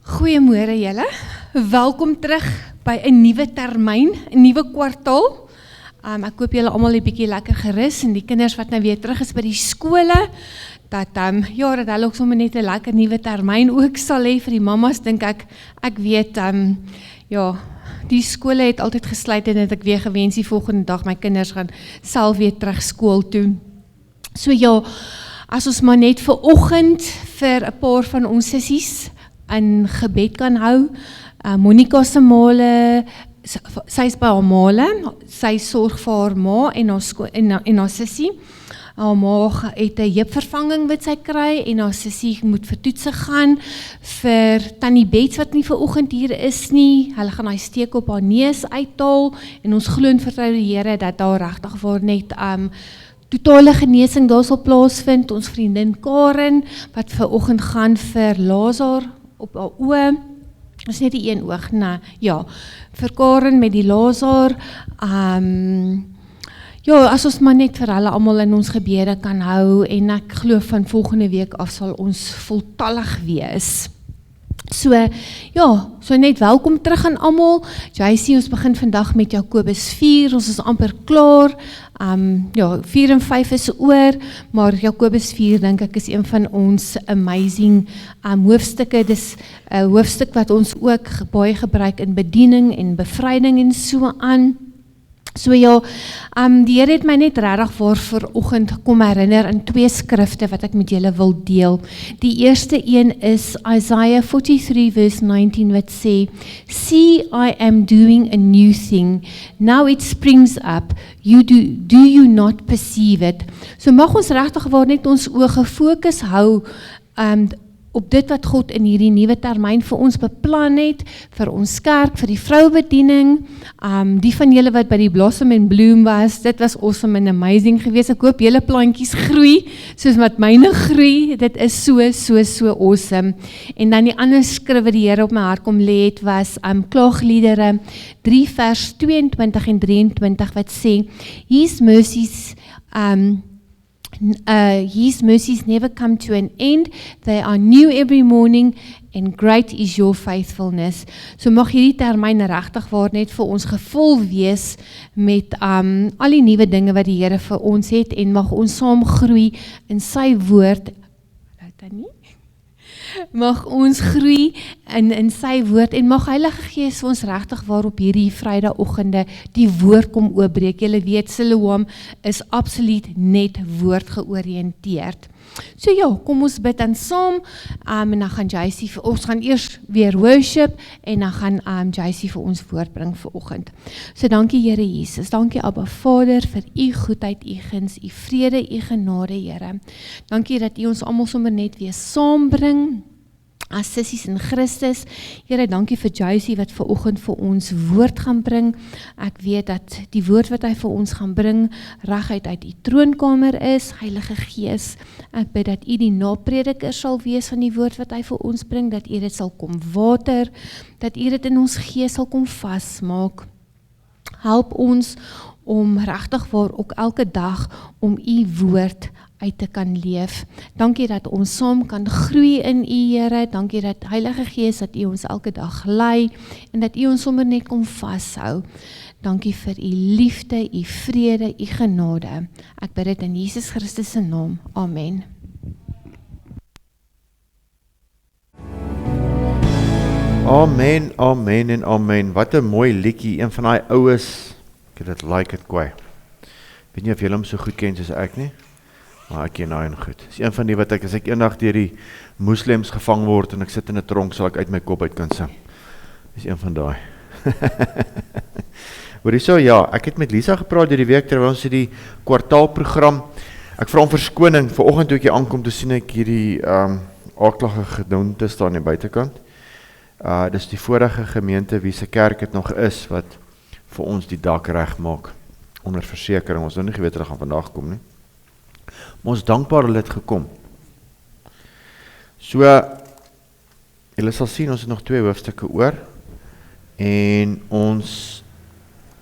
Goeiemôre julle, welkom terug by 'n nuwe termyn, 'n nuwe kwartaal. Ek hoop julle almal 'n bietjie lekker gerus en die kinders wat nou weer terug is by die skole, dat dat hulle ook sommer net 'n lekker nuwe termyn ook sal hê vir die mamas, dink ek weet die skole het altyd gesluit en het ek weer gewens die volgende dag my kinders gaan self weer terug skool toe. So ja, as ons maar net vir oggend vir 'n paar van ons sissies in gebed kan hou. Monica se male, sy is by haar male, sy sorg vir haar ma en haar sissie. Haar ma het 'n heupvervanging wat sy kry en haar sissie moet vir toetse gaan vir Tannie Bets wat nie vir oggend hier is nie. Hulle gaan hy steek op haar neus uithaal en ons glo en vertrou die Here dat daar regtig waar net totale genesing daar sal plaasvind. Ons vriendin Karen wat vir oggend gaan vir laser op haar oë. Is net die een oog, nee, ja, vir Karen met die laser, as ons maar net vir hulle almal in ons gebede kan hou, en ek glo van volgende week af sal ons voltallig wees. So net welkom terug aan almal. JC, ons begin vandag met Jakobus 4, ons is amper klaar, 4 en 5 is oor, maar Jakobus 4 dink ek is een van ons amazing hoofstukke, dis 'n hoofstuk wat ons ook baie gebruik in bediening en bevryding en so aan. So die Here het my net regtig waar vir oggend kom herinner in 2 skrifte wat ek met julle wil deel. Die eerste een is Isaiah 43 verse 19 wat sê, "See, I am doing a new thing. Now it springs up. Do you not perceive it?" So mag ons regtig waar net ons oë gefokus hou op dit wat God in hierdie nuwe termyn vir ons beplan het, vir ons kerk, vir die vroubediening, die van julle wat by die Blossom and Bloom was, dit was awesome and amazing geweest. Ek hoop julle plantjies groei, soos wat myne groei, dit is so awesome. En dan die ander skrif wat die Here op my hart kom lê het, was Klaagliedere 3 vers 22 en 23 wat sê, His mercies never come to an end. They are new every morning and great is your faithfulness. So mag hierdie termyn regtig waar net vir ons gevul wees met al die nuwe dinge wat die Here vir ons het en mag ons saam groei in sy woord. Mag ons groei in sy woord en mag Heilige Gees ons regtig waar op hierdie Vrydagoggende die woord kom oopbreek. Julle weet, Siloam is absoluut net woord georiënteerd. So kom ons bid dan saam, en dan gaan JC ons gaan eers weer worship, en dan gaan JC vir ons woord bring vir oggend. So dankie Here Jesus, dankie Abba Vader vir u goedheid, u guns, u vrede, u genade Here. Dankie dat u ons almal sommer net weer saambring, as sissies in Christus. Here, dankie vir JC wat vir oggend vir ons woord gaan bring. Ek weet dat die woord wat hy vir ons gaan bring, reguit uit die troonkamer is. Heilige Gees, ek bid dat u die naprediker sal wees van die woord wat hy vir ons bring, dat u dit sal kom water, dat u dit in ons gees sal kom vasmaak. Help ons om regtig waar ook elke dag om u woord uit te kan leef. Dankie dat ons saam kan groei in u Here. Dankie dat Heilige Gees dat u ons elke dag lei en dat u ons sommer net kom vashou. Dankie vir u liefde, u vrede, u genade. Ek bid dit in Jesus Christus se naam. Amen. Amen, amen en amen. Wat 'n mooi liedjie, een van daai oues. Ek het dit like het kwai. Weet nie of julle hom so goed ken soos ek nie, maar ek ken hy goed. Dis een van die wat as ek eendag deur die moslems gevang word en ek sit in 'n tronk, sal ek uit my kop uit kan sing. Dis een van daai. Hoorie so, ek het met Lisa gepraat deur die week terwyl ons die kwartaalprogram. Ek vra om verskoning. Vanoggend toe ek hier aankom, toe sien ek hierdie aardige gedoente staan aan die buitekant. Dis die vorige gemeente wie se kerk het nog is wat vir ons die dak reg maak onder versekering. Ons nou nie geweet hulle gaan vandag kom nie. Maar ons dankbaar hulle het gekom. So, julle sal sien, ons het nog 2 hoofstukke oor, en ons,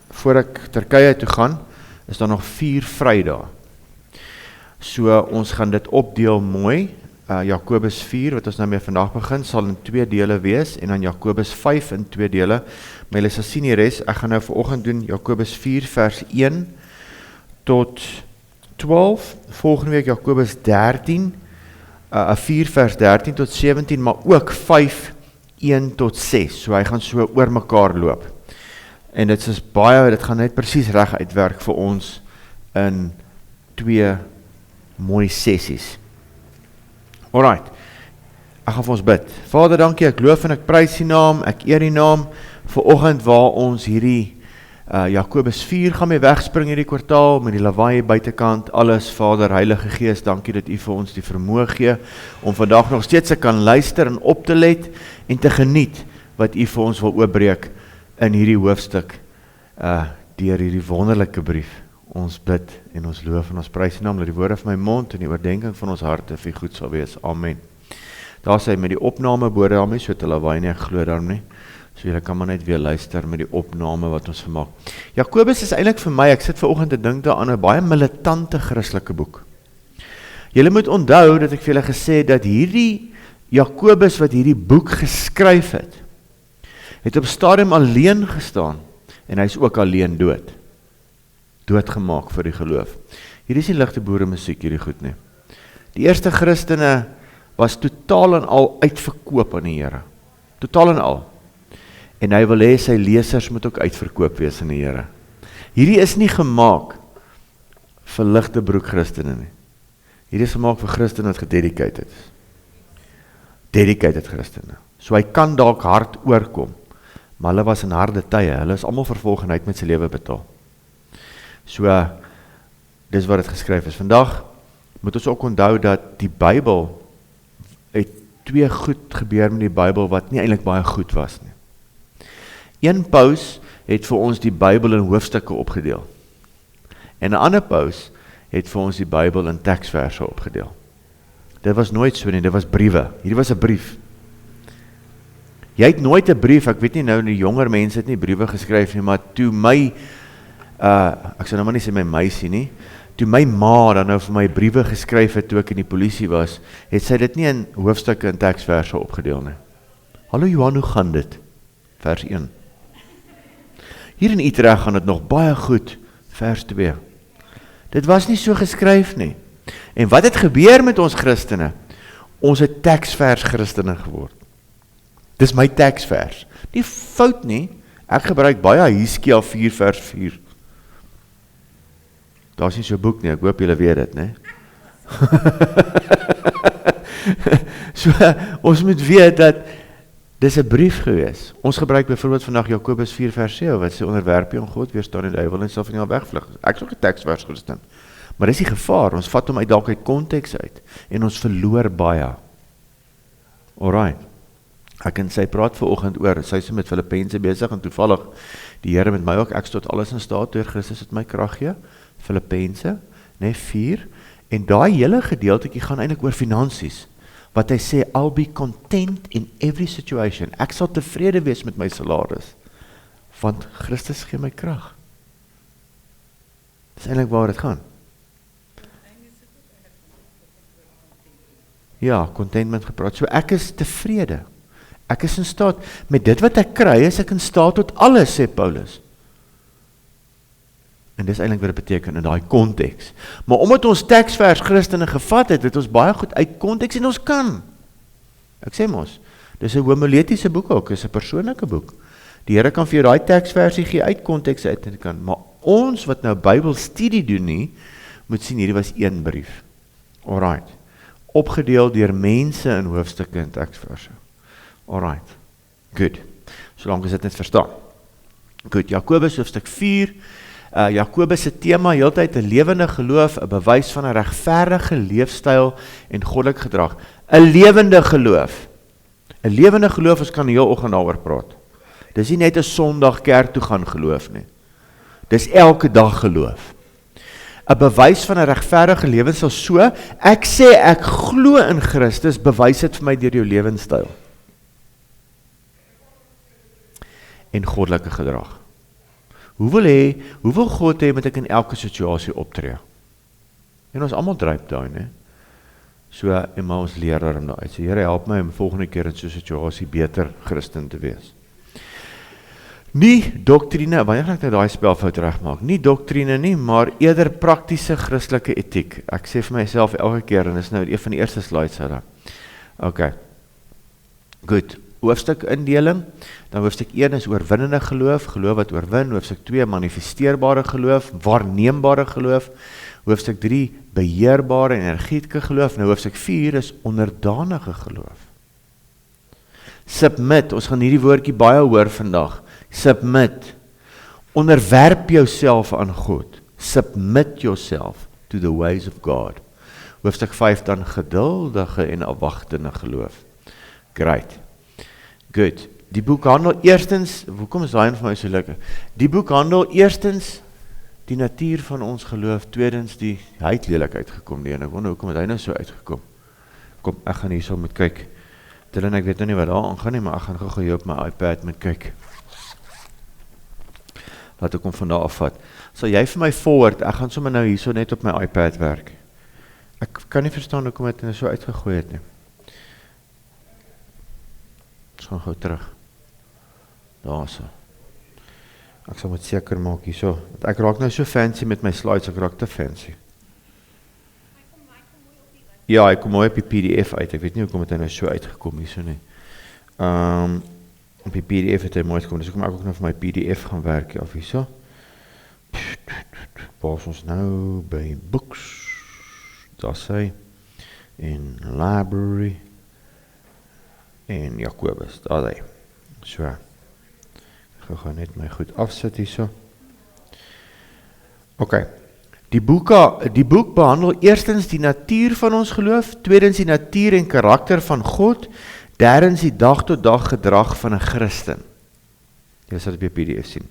voor ek Turkye toe gaan, is daar nog 4 Vrydae. So, ons gaan dit opdeel mooi, Jakobus 4, wat ons nou mee vandag begin, sal in 2 dele wees, en dan Jakobus 5 in 2 dele, maar julle sal sien die res, ek gaan nou vanoggend doen Jakobus 4 vers 1 tot 12, volgende week Jakobus 13, 4 vers 13 tot 17, maar ook 5, 1 tot 6, so hy gaan so oor mekaar loop. En dit is baie, dit gaan net presies reg uitwerk vir ons in 2 mooi sessies. Alright, ek gaan vir ons bid. Vader, dankie, ek loof en ek prys die naam, ek eer die naam, vanoggend waar ons hierdie Jakobus 4 gaan mee wegspring hierdie kwartaal, met die lawaai buitekant, alles, Vader, Heilige Gees, dankie dat U vir ons die vermoë gee, om vandag nog steeds te kan luister en op te let, en te geniet, wat U vir ons wil oopbreek, in hierdie hoofstuk, deur hierdie wonderlike brief. Ons bid en ons loof en ons prys die naam, dat die woorde van my mond en die oordenking van ons harte vir goed sal wees. Amen. Daar sê met die opname bode daarmee, so te lawaai nie, ek glo daarmee. So julle kan maar net weer luister met die opname wat ons vermaak. Jakobus is eintlik vir my, ek sit vanoggend te dink daaraan, 'n baie militante Christelike boek. Julle moet onthou dat ek vir julle gesê het dat hierdie Jakobus wat hierdie boek geskryf het op stadium alleen gestaan en hy is ook alleen doodgemaak vir die geloof. Hier is nie ligte boere musiek hierdie goed nie. Die eerste Christene was totaal en al uitverkoop aan die Here. Totaal en al. En hy wil hê sy lesers moet ook uitverkoop wees aan die Here. Hierdie is nie gemaak vir ligte broek Christene nie. Hierdie is gemaak vir Christene wat gededicated is. Dedicated Christene. So hy kan dalk hard oorkom, maar hulle was in harde tye, hulle is almal vervolg en hy het met sy lewe betaal. So, dis wat het geskryf is. Vandag moet ons ook onthou dat die Bybel, het 2 goed gebeur met die Bybel wat nie eintlik baie goed was nie. Een paus het vir ons die Bybel in hoofstukke opgedeel. En 'n ander paus het vir ons die Bybel in teksverse opgedeel. Dit was nooit so nie, dit was briewe. Hierdie was 'n brief. Jy het nooit 'n brief, ek weet nie nou, die jonger mense het nie briewe geskryf nie, maar toe my, ek sal nou maar nie sê my meisie nie, toe my ma dan nou vir my briewe geskryf het toe ek in die polisie was, het sy dit nie in hoofstukke en teksverse opgedeel nie. Hallo Johan, hoe gaan dit? Vers 1. Hier in Utrecht gaan dit nog baie goed, vers 2. Dit was nie so geskryf nie. En wat het gebeur met ons Christene? Ons het teksvers Christene geword. Dis my teksvers. Nie fout nie, ek gebruik baie Hiskia 4 vers 4. Daar is nie so boek nie, ek hoop julle weet dit, ne? So, ons moet weet dat dis 'n brief gewees. Ons gebruik byvoorbeeld vandag Jakobus 4 vers 7, wat sê onderwerp jy aan God, weerstaan die duiwel en sal van jou wegvlug. Ek is ook 'n teksvers Christen. Maar dis die gevaar, ons vat hom dalk uit konteks uit, en ons verloor baie. Alright. Ek en sy praat vanoggend oor, sy is met Filippense besig, en toevallig, die Here met my ook, ek is tot alles in staat, deur Christus het my krag gee, Filippense, 4, en daai hele gedeeltjie gaan eintlik oor finansies, wat hy sê, I'll be content in every situation, ek sal tevrede wees met my salaris, want Christus gee my krag. Dis eintlik waar dit gaan. Ja, contentment gepraat, so ek is tevrede, ek is in staat, met dit wat ek kry, is ek in staat tot alles, sê Paulus. En dis eintlik wat dit beteken in daai konteks. Maar omdat ons teksvers Christene gevat het, het ons baie goed uit konteks en ons kan. Ek sê mos, dis 'n homiletiese boek ook, dis 'n persoonlike boek. Die Here kan vir jou daai teksversie gee uit konteks uit en kan, maar ons wat nou Bybelstudie doen nie, moet sien hierdie was een brief. Alright. Opgedeel deur mense in hoofstukke en teksverse. Alright. Good. Solank as dit net verstaan. Goed, Jakobus hoofstuk 4. Jakobus se tema heeltyd 'n lewende geloof, 'n bewys van 'n regverdige leefstyl en goddelik gedrag. 'n lewende geloof. 'n lewende geloof, ons kan heel oggend daaroor praat. Dis nie net 'n Sondag kerk toe gaan geloof nie. Dis elke dag geloof. 'n bewys van 'n regverdige lewenstyl, so ek sê ek glo in Christus, bewys dit vir my deur jou lewenstyl. En goddelike gedrag. Hoe wil God hê moet ek in elke situasie optree? En ons almal dryp daai, né? So, en maar ons leer daarom uit. So, Here, help my om volgende keer in so 'n situasie beter Christen te wees. Nie doktrine, wanneer gaan ek nou daai spelfout regmaak? Nie doktrine nie, maar eerder praktiese Christelike etiek. Ek sê vir myself elke keer, en dis nou een van die eerste slides daar. Okay. Goed. Hoofstuk indeling, dan hoofstuk 1 is oorwinnende geloof, geloof wat oorwin, hoofstuk 2 manifesteerbare geloof, waarneembare geloof, hoofstuk 3 beheerbare energieke geloof, nou hoofstuk 4 is onderdanige geloof. Submit, ons gaan hierdie woordjie baie hoor vandag, submit, onderwerp jouself aan God, submit yourself to the ways of God. Hoofstuk 5 dan geduldige en afwagtende geloof. Great. Good. Die boek handel eerstens, hoekom is daai vir my so lekker? Die boek handel eerstens die natuur van ons geloof, tweedens die, hy het lelik uitgekom, en ek wonder hoekom het hy nou so uitgekom. Kom, ek gaan hier so moet kyk. Dylan, ek weet nou nie wat daar aangaan nie, maar ek gaan gou hier op my iPad moet kyk. Laat ek hom van daar afvat. Sal jy vir my forward, ek gaan sommer nou hier so net op my iPad werk. Ek kan nie verstaan hoekom het hy so uitgegooi het nie. Ons gaan gou terug. Daar so. Ek sal moet seker maak hier so. Want ek raak nou so fancy met my slides, ek raak te fancy. Ja, hy kom mooi op die PDF uit. Ek weet nie hoekom het hy nou so uitgekom hier so nie. Op die PDF het hy mooi gekom. Dus ek kom ek ook nou vir my PDF gaan werk of hier so. Waar is ons nou by books? Daar sê en library en Jakobus, daar hy. So. Ek gaan net my goed afsit hier so. Ok. Die boek behandel eerstens die natuur van ons geloof, tweedens die natuur en karakter van God, derdens die dag tot dag gedrag van 'n Christen. Jy sal dit op die PDF sien.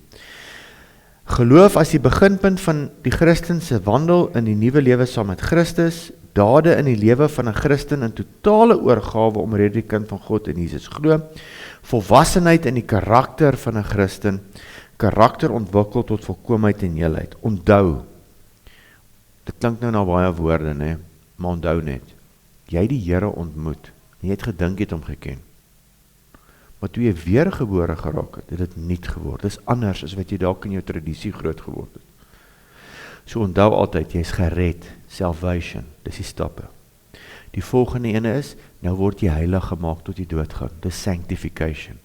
Geloof as die beginpunt van die Christen se wandel in die nuwe lewe saam met Christus, dade in die lewe van 'n Christen in totale oorgawe omrede die kind van God in Jesus glo, volwassenheid in die karakter van 'n Christen, karakter ontwikkel tot volkomheid en heelheid. Onthou, dit klink nou na baie woorde, nee, maar onthou net, jy het die Here ontmoet, jy het gedink jy het hom geken, maar toe jy weergebore geraak het, het dit niet geword, dit is anders as wat jy dalk in jou tradisie groot geword het. So onthou altyd, jy is gered, salvation, dis die stappe. Die volgende ene is, nou word jy heilig gemaak tot jy doodgaan, dis sanctification.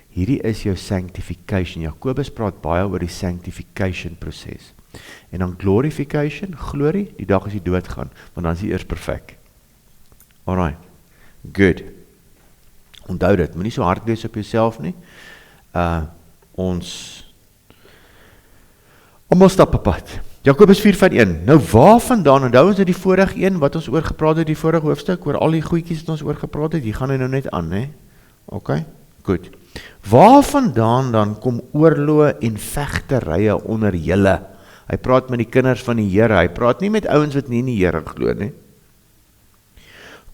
Hierdie is jou sanctification, Jakobus praat baie oor die sanctification proses. En dan glorification, glorie, die dag as jy doodgaan, want dan is jy eers perfek. Alright, good. Onthou dit, moet nie so hard wees op jouself nie. Ons almal stap op pad. Jakobus 4:1. Nou waar vandaan, onthou ons die vorige een, wat ons oor gepraat het, die vorige hoofstuk, oor al die goedjies wat ons oor gepraat het, die gaan nou net aan, hè? Okay, goed. Waar vandaan dan kom oorloë en vegterye onder julle? Hy praat met die kinders van die Here, hy praat nie met ouens wat nie in die Here glo nie.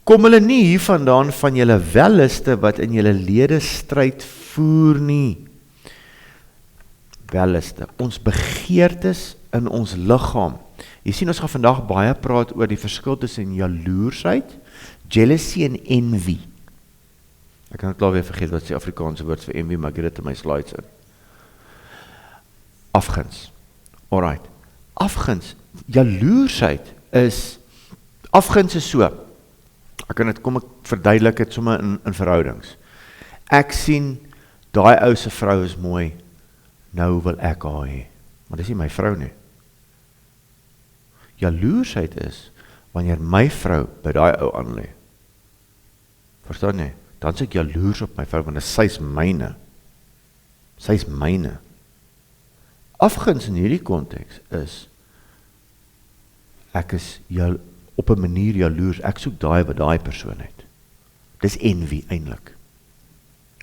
Kom hulle nie hier vandaan van julle welliste wat in julle lede stryd voer nie. Welliste, ons begeertes in ons liggaam. Jy sien, ons gaan vandag baie praat oor die verskil tussen jaloersheid, jealousy en envy. Ek kan het klaar weer vergeet wat die Afrikaanse woord vir envy, maar ek het dit in my slides in. Afguns. Alright. Afguns, jaloersheid is, afguns is so, kom ek verduidelik het sommer in verhoudings. Ek sien, daai ou se vrou is mooi, nou wil ek haar hê, maar dis nie my vrou nie. Jaloersheid is, wanneer my vrou by daai ou aanlê. Verstaan nie? Dan is ek jaloers op my vrou, want sy is myne. Sy is myne. Afguns in hierdie konteks is, ek is op 'n manier jaloers, ek soek daai wat daai persoon het. Dis envy eintlik.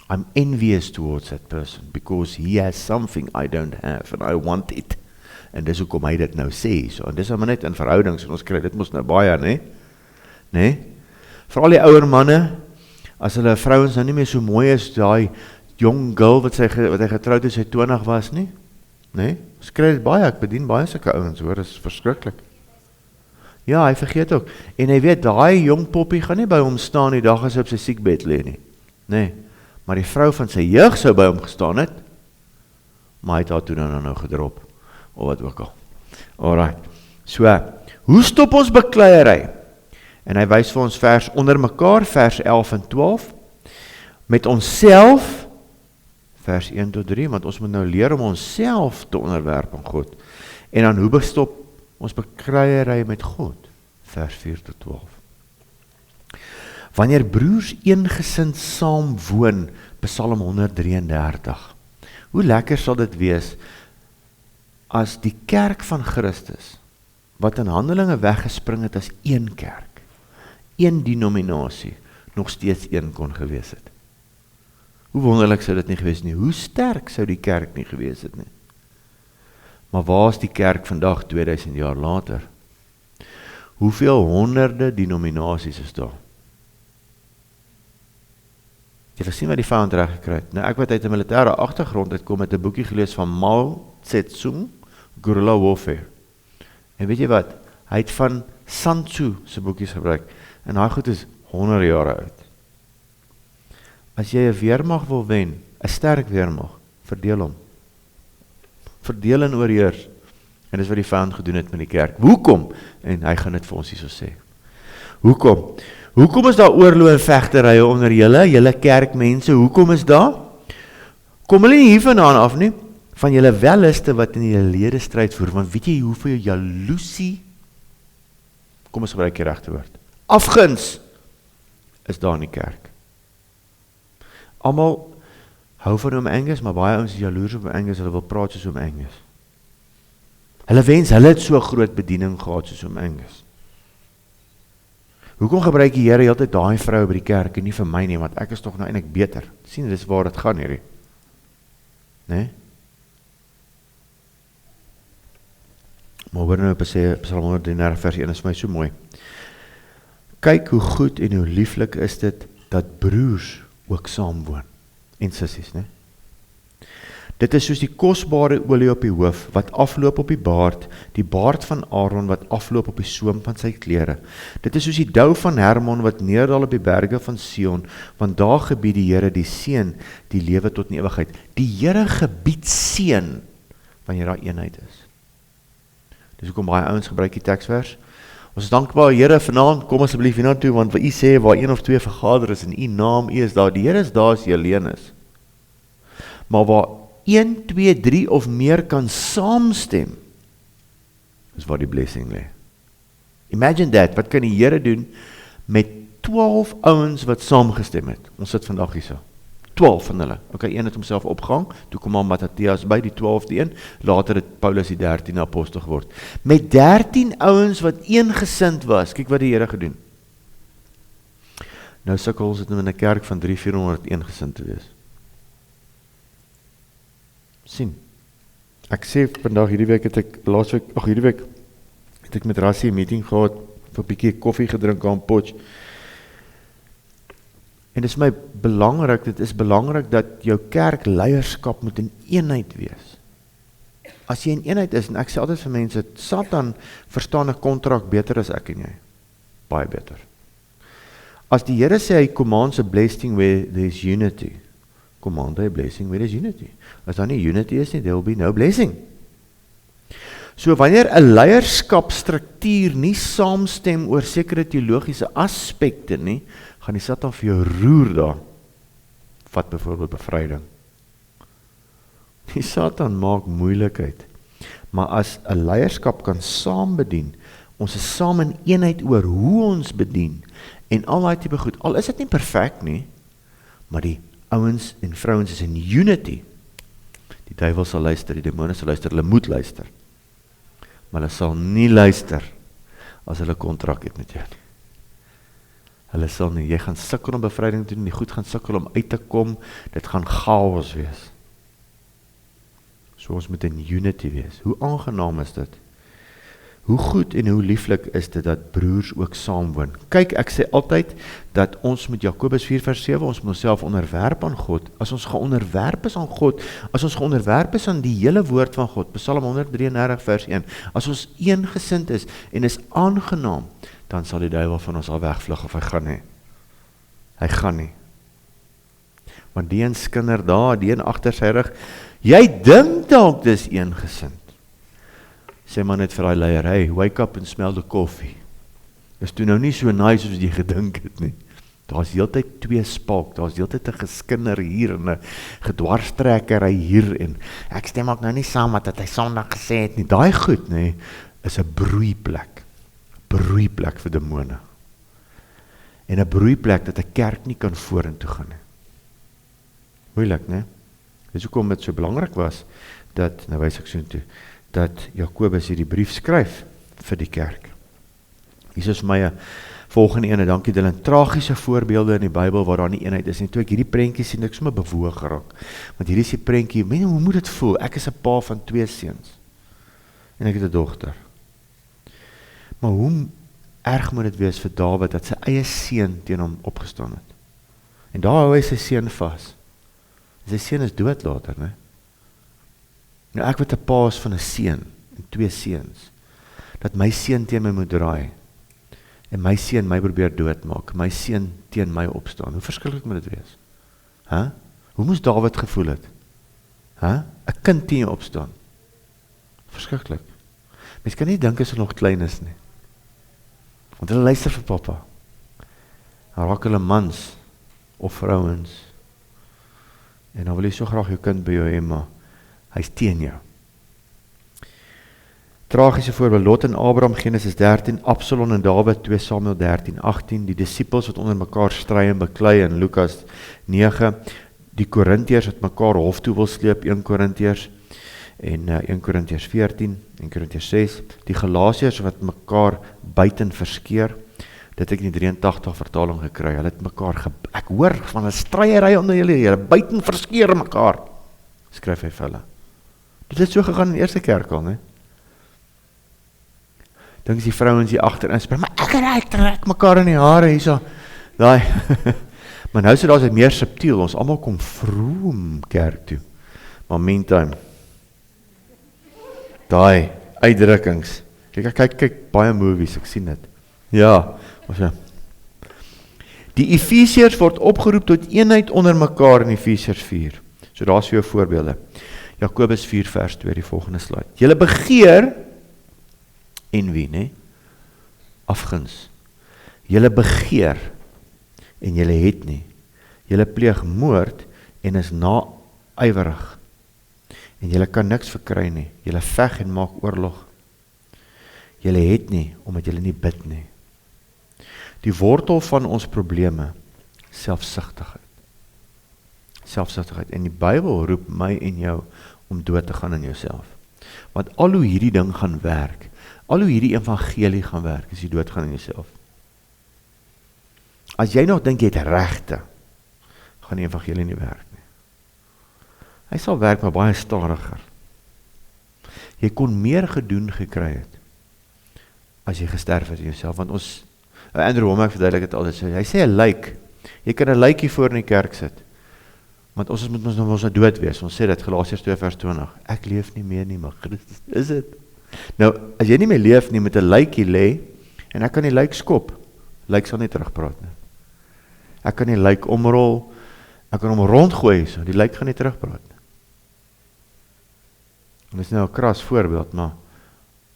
I'm envious towards that person, because he has something I don't have, and I want it. En dis hoekom hy dit nou sê, so, en dis maar net in verhoudings, en ons kry, dit mos nou baie, nee? Veral die ouer manne, as hulle vrouens nou nie meer so mooi is, daai jong girl wat hy getroud is, hy 20 was nie? Nee? Ons kry dit baie, ek bedien baie sulke ouens, hoor, is verskriklik. Ja, hy vergeet ook. En hy weet, daai jong poppie gaan nie by hom staan die dag as hy op sy siekbed lê nie. Nee, maar die vrou van sy jeug sou by hom gestaan het, maar hy het haar toe nou gedrop, of wat ook al. Alright, so, hoe stop ons bekleierery? En hy wys vir ons vers onder mekaar, vers 11 en 12, met onsself, vers 1 tot 3, want ons moet nou leer om onsself te onderwerp aan God. En dan hoe bestop ons bekleierery met God, vers 4 tot 12. Wanneer broers eengesind saam woon, Psalm 133, hoe lekker sal dit wees, as die kerk van Christus, wat in Handelinge weggespring het as een kerk, een denominasie, nog steeds een kon gewees het. Hoe wonderlik sou dit nie gewees nie, hoe sterk sou die kerk nie gewees het nie. Maar waar is die kerk vandag, 2000 jaar later? Hoeveel honderde denominasies is daar? Jy sien wat die vyand reg gekry het. Nou, ek wat uit 'n militêre agtergrond uitkom, het 'n boekie gelees van Mao Zedong, Guerrilla Warfare. En weet jy wat? Hy het van Sun Tzu se boekies gebruik, en daai goed is 100 jare oud. As jy 'n weermag wil wen, 'n sterk weermag, verdeel hom. Verdeel en oorheers. En dis wat die vyand gedoen het met die kerk. Hoekom? En hy gaan dit vir ons hierso sê. Hoekom? Hoekom is daar oorlog en vegterye onder julle kerkmense? Hoekom is daar? Kom hulle nie hiervandaan af nie, van julle welliste wat in julle lede stryd voer, want weet jy hoeveel jaloesie, kom ons gebruik die regte woord, afguns is daar in die kerk. Almal hou van oom Angus, maar baie ouens is jaloers op oom Angus, hulle wil praat soos oom Angus. Hulle wens, hulle het so groot bediening gehad soos oom Angus. Hoekom gebruik die Here altyd daai vrou by die kerk en nie vir my nie, want ek is tog nou eintlik beter. Sien, dis waar dit gaan hierdie. Nee? Maar hoor nou op Psalm 133 vers 1 is vir my so mooi. Kyk hoe goed en hoe lieflik is dit dat broers ook saam woon. En sissies, né? Dit is soos die kosbare olie op die hoof, wat afloop op die baard van Aaron, wat afloop op die soem van sy klere. Dit is soos die dou van Hermon, wat neerdal op die berge van Sion, want daar gebied die Here die seën, die lewe tot in ewigheid. Die Here gebied seën, wanneer daar eenheid is. Dis hoekom baie ouens gebruik die teksvers. Ons is dankbaar, Here, vanaand, kom asseblief hiernatoe, want wat U sê, waar 1 of 2 vergader is, in U naam, U is daar. Die Here is daar as jy alleen is. Maar waar 1, 2, 3 of meer kan saamstem, is waar die blessing lê. Imagine that, wat kan die Here doen met 12 ouens wat saamgestem het? Ons sit vandag hier so. 12 van hulle. Ok, een het homself opgehang, toe kom al Matthias by, die 12de een, later het Paulus die 13e apostel geword. Met 13 ouens wat eengesind was, kyk wat die Here gedoen. Nou sukkel ons dit in 'n kerk van 300-400 eengesind te wees. Sien, ek sê vandag, hierdie week het ek met Rassie 'n meeting gehad, vir 'n bietjie koffie gedrink aan Potch. En dit is my belangrik, dit is belangrik dat jou kerkleierskap moet in eenheid wees. As jy in eenheid is, en ek sê altyd vir mense, Satan verstaan 'n kontrak beter as ek en jy. Baie beter. As die Here sê hy commands a blessing where there is unity, command a blessing where there is unity. As daar nie unity is nie, there will be no blessing. So wanneer 'n leierskapstruktuur nie saamstem oor sekere teologiese aspekte nie, gaan die Satan vir jou roer daar. Vat byvoorbeeld bevryding. Die Satan maak moeilikheid. Maar as 'n leierskap kan saam bedien, ons is saam in eenheid oor hoe ons bedien, en al daai tipe goed, al is dit nie perfek nie, maar die ouens en vrouens is in unity. Die duiwel sal luister, die demone sal luister, hulle moet luister. Maar hulle sal nie luister as hulle kontrak het met jou nie. Hulle sal nie, jy gaan sukkel om bevryding te doen, die goed gaan sukkel om uit te kom, dit gaan chaos wees. So ons moet in unity wees. Hoe aangenaam is dit? Hoe goed en hoe lieflik is dit dat broers ook saamwoon. Kyk, ek sê altyd dat ons met Jakobus 4:7, ons moet onsself onderwerp aan God. As ons geonderwerp is aan God, as ons geonderwerp is aan die hele woord van God, Psalm 133 vers 1, as ons eengesind is en is aangenaam, dan sal die duiwel van ons al wegvlug of hy gaan nie. Hy gaan nie. Want die een skinder daar, die een agter sy rug, jy dink dalk dis eengesind. Sê maar net vir die leier, hey, wake up and smell the coffee. Is toe nou nie so nice soos jy gedink het nie. Daar is heeltyd twee spalk, daar is heeltyd 'n geskinder hier en 'n gedwarstrekkery hier en ek stem ook nou nie saam met wat hy Sondag gesê het nie. Daai goed, nê, is 'n broeiplek. Broeiplek vir demone. En 'n broeiplek dat 'n kerk nie kan vorentoe gaan nie. Moeilik, né? Dis hoekom dit so belangrik was dat, nou wys ek so toe, dat Jakobus hierdie brief skryf vir die kerk. Hier is my volgende ene, dankie Dylan, tragiese voorbeelde in die Bybel waar daar nie eenheid is nie. Toe ek hierdie prentjie sien, ek is sommer bewoog geraak. Want hierdie is die prentjie, hoe moet dit voel? Ek is 'n pa van 2 seuns. En ek het 'n dogter. Maar hoe erg moet dit wees vir Dawid dat sy eie seun teen hom opgestaan het? En daar hou hy sy seun vas. Sy seun is dood later, né? Nou ek wat 'n pa is van 'n seun en 2 seuns, dat my seun teen my moet draai en my seun my probeer doodmaak, my seun teen my opstaan. Hoe verskriklik moet dit wees? Hoe moes Dawid gevoel het? 'n kind teen jou opstaan. Verskriklik. Mens kan nie dink as hy nog klein is nie. Want hulle luister vir pappa. Dan raak hulle mans of vrouens en dan wil jy so graag jou kind by jou hê, maar hy's teen jou. Tragiese voorbeeld, Lot en Abraham, Genesis 13, Absalom en Dawid, 2 Samuel 13:18, die disippels wat onder mekaar stry en beklei in Lukas 9, die Korintiërs wat mekaar hof toe wil sleep, 1 Korintiërs en 1 Korintiërs 14, 1 Korintiërs 6, die Galasiërs wat mekaar buiten verskeer, dit ek in die 83 vertaling gekry, hulle het mekaar, ek hoor van 'n stryery onder julle buiten verskeer mekaar, skryf hy vir hulle. Dit het so gegaan in die eerste kerk al, né? Dink is die vrouens hier agterin spring, maar ek trek mekaar in die hare hierso. Daai. Maar nou so daar's meer subtiel, ons almal kom vroom kerk toe. Maar meantime, daai uitdrukkings. Kyk baie movies, ek sien dit. Ja, ons die Efesiërs word opgeroep tot eenheid onder mekaar in Efesiërs 4. So daar's vir jou voorbeelde. Jakobus 4 vers 2, die volgende slide. Julle begeer en wie, né? Afguns. Julle begeer en julle het nie. Julle pleeg moord en is naaiwerig. En julle kan niks verkry nie. Julle veg en maak oorlog. Julle het nie omdat julle nie bid nie. Die wortel van ons probleme, selfsugtigheid. Selfsugtigheid. En die Bybel roep my en jou om dood te gaan in jouself. Want al hoe hierdie ding gaan werk, al hoe hierdie evangelie gaan werk, is jy dood gaan in jouself. As jy nog dink jy het regte, gaan die evangelie nie werk nie. Hy sal werk, maar baie stadiger. Jy kon meer gedoen gekry het, as jy gesterf het in jouself, want ons, Andrew Womack verduidelik het altyd, hy sê 'n lijk, jy kan 'n lijkie voor in die kerk sit, want ons moet ons nou dood wees, ons sê dit, Galasiërs 2 vers 20, ek leef nie meer nie, maar Christus is dit. Nou, as jy nie meer leef nie, met 'n lijkie lê, en ek kan die lijk skop, lijk sal nie terugpraat nie. Ek kan die lijk omrol, ek kan hom rondgooi, so die lijk gaan nie terugpraat nie. En dit is nou 'n kras voorbeeld, maar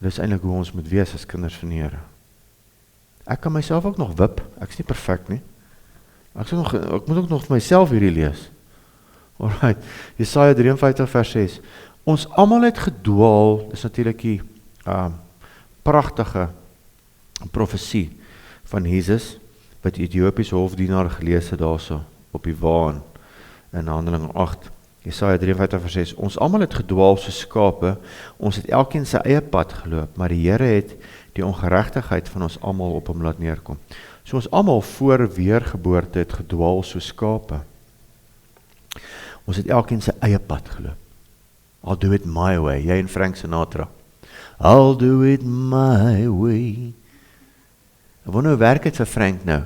dit is eintlik hoe ons moet wees as kinders van die Here. Ek kan myself ook nog wip, ek is nie perfek nie. Ek moet ook nog vir myself hierdie lees. Alright, Jesaja 53 vers 6. Ons almal het gedwaal, dis natuurlik die pragtige profesie van Jesus, wat die Ethiopiese hofdienaar gelees het daarso, op die waan, in Handelinge 8. Jesaja 53 vers 6, ons almal het gedwaal soos skape, ons het elkeen sy eie pad geloop, maar die Here het die ongeregtigheid van ons almal op hom laat neerkom. So ons almal voor weergeboorte het gedwaal soos skape. Ons het elkeen sy eie pad geloop. I'll do it my way, jy en Frank Sinatra. I'll do it my way. Ek wonder hoe werk het vir Frank nou?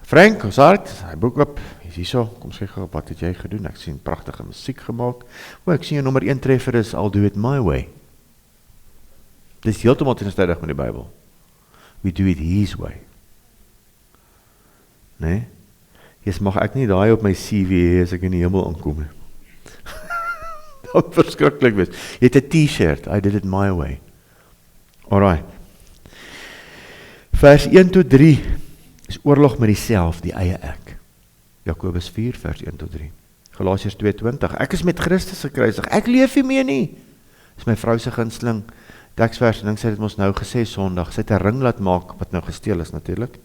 Frank, ons hart, hy boek op, hy is hier so, kom sê gou, wat het jy gedoen? Ek sien pragtige musiek gemaak. Ek sien jou nommer 1 treffer is, I'll do it my way. Dit is heeltemal teenstrydig met die Bybel. We do it his way. Nee? Yes, mag ek nie daai op my CV hê as ek in die hemel aankom nie. Dat verskriklik wees. Jy het 'n t-shirt, I did it my way. Alright. Vers 1 tot 3 is oorlog met die eie ek. Jakobus 4 vers 1 tot 3. Galasiërs 2:20. Ek is met Christus gekruisig. Ek leef nie meer nie. Dis my vrou se gunsteling teksvers en sy het ons nou gesê Sondag. Sy het 'n ring laat maak wat nou gesteel is natuurlik.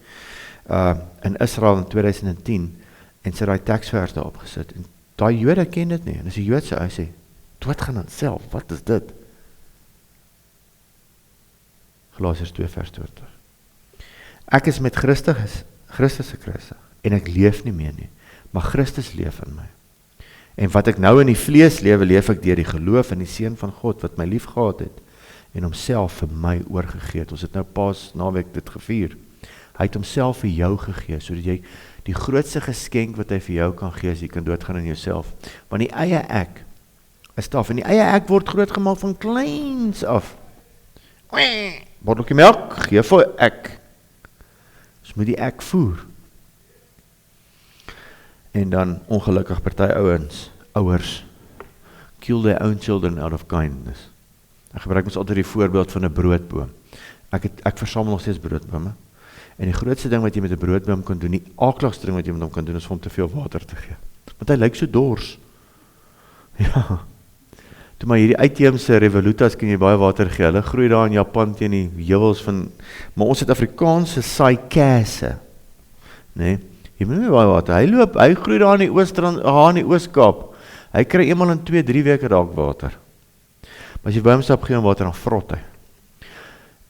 In Israel in 2010 en sy het daai teksvers daarop gesit. En daai Jode ken dit nie. En dis 'n Joodse hy sê, doodgaan aan self. Wat is dit? Galasiërs 2 vers 20. Ek is met Christus gekruisig en ek leef nie meer nie, maar Christus leef in my. En wat ek nou in die vlees lewe, leef ek deur die geloof in die Seun van God wat my lief gehad het en homself vir my oorgegee het. Ons het nou pas naweek dit gevier. Hy het homself vir jou gegee sodat jy die grootste geskenk wat hy vir jou kan gee, as jy kan doodgaan in jouself. Want die eie ek is taaf en die eie ek word groot gemaak van kleins af. Botteltjie melk, gee vir ek. Dus moet die ek voer. En dan ongelukkig party ouers kill their own children out of kindness. Ek gebruik ons altyd die voorbeeld van 'n broodboom. Ek versamel nog steeds broodbome. En die grootste ding wat jy met 'n broodboom kan doen, die aakligste ding wat jy met hom kan doen, is vir hom te veel water te gee. Want hy lyk so dors. Ja. Toe maar hierdie uitheemse revolutas kan jy baie water gee. Hulle groei daar in Japan teen die heuwels van, maar ons het Afrikaanse saaikasse. Nee, jy moet nie baie water. Hy groei daar in die Oos-Kaap. Hy kry eenmal in 2-3 weke dalk water. Maar as jy by hom stap gee hom water, dan vrot hy.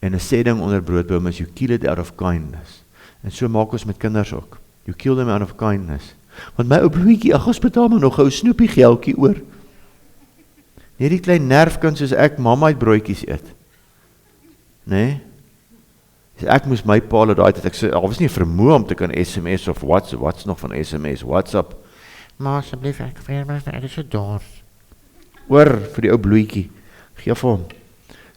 En 'n sê ding onder broodbome is, you kill it out of kindness. En so maak ons met kinders ook. You kill them out of kindness. Want my ou broertjie, ons betaal maar nog 'n snoepie geldjie oor. Nee, die klein nerfkind soos ek, mamma het broodjies eet. Nee? Dus ek moes my pa laat daai tyd, ek was nie vermoë om te kan SMS of wat's nog van SMS, WhatsApp. Maar asseblief, ek is so dors. Oor vir die ou bloetjie, gee vir hom.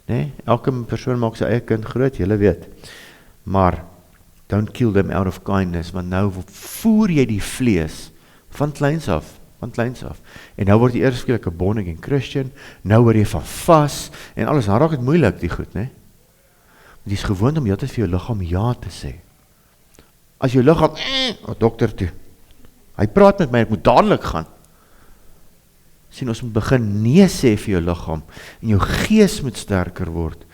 Nee, elke persoon maak sy eie kind groot, julle weet. Maar, don't kill them out of kindness, want nou voer jy die vlees van kleins af. En nou word jy eers skielik 'n born again Christian, nou word jy van vas, en alles, nou raak het moeilik die goed, nee? Want jy is gewoond om altyd vir jou liggaam ja te sê. As jou liggaam, dokter toe, hy praat met my, ek moet dadelik gaan. Sien, ons moet begin nee sê vir jou liggaam, en jou gees moet sterker word,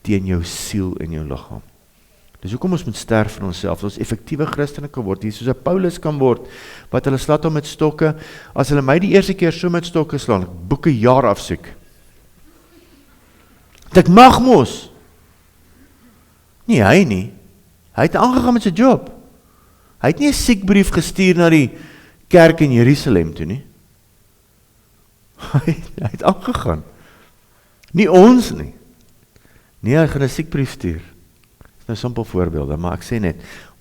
teen jou siel en jou liggaam. Dus hoekom ons moet sterf vir onsself, ons effektiewe Christene kan word, die soos 'n Paulus kan word, wat hulle slaat om met stokke, as hulle my die eerste keer so met stokke slaan, ek boek 'n jaar afsoek. Ek mag mos. Nie hy nie, hy het aangegaan met sy job. Hy het nie 'n siekbrief gestuur na die kerk in Jerusalem toe nie. Hy het aangegaan. Nie ons nie. Nee, hy gaan 'n siekbrief stuur. Nou simpel voorbeelde, maar ek sê net,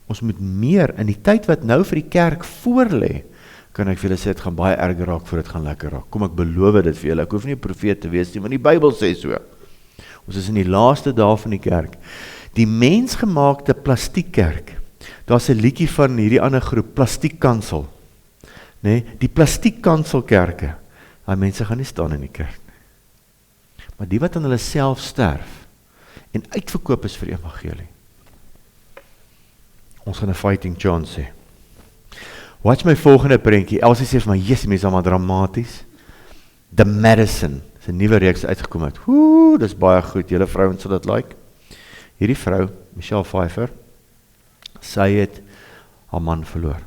ons moet meer, in die tyd wat nou vir die kerk voorlê, kan ek vir julle sê, het gaan baie erger raak, voor het gaan lekker raak. Kom, ek beloof dit vir julle, ek hoef nie 'n profeet te wees nie, want die Bybel sê so. Ons is in die laaste dae van die kerk. Die mensgemaakte plastiekkerk, daar is 'n liedjie van hierdie ander groep, plastiekkansel. Nee, die plastiekkanselkerke, daai mense gaan nie staan in die kerk nie. Maar die wat aan hulle self sterf, en uitverkoop is vir die evangelie. Ons gaan 'n fighting chance hê. Watch my volgende prentjie. Elsie sê vir my, yes, mens is allemaal dramaties. The Madison, is 'n nuwe reeks uitgekom het. Dis baie goed, julle vrouens sal dit like. Hierdie vrou, Michelle Pfeiffer, sy het haar man verloor.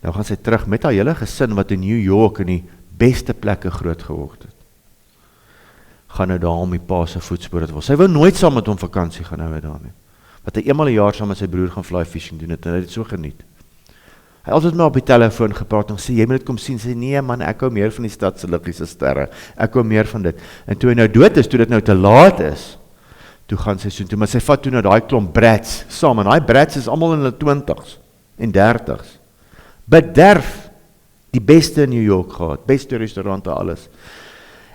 Nou gaan sy terug met haar hele gesin wat in New York in die beste plekke groot geword het. Gaan nou daar om die pa se voetspore te volg. Sy wou nooit saam met hom vakansie gaan nou daar nie. Wat hy eenmal 'n jaar saam met sy broer gaan fly fishing doen het, en hy het so geniet. Hy het altyd met my op die telefoon gepraat en sê, jy moet dit kom sien, sê, nee man, ek hou meer van die stad se liggies as sterre, ek hou meer van dit, en toe hy nou dood is, toe dit nou te laat is, toe gaan sy soontoe, maar sy vat toe nou daai klomp brats saam, en daai brats is allemaal in hulle 20s en 30s, bederf die beste in New York gehad, beste restaurante, alles,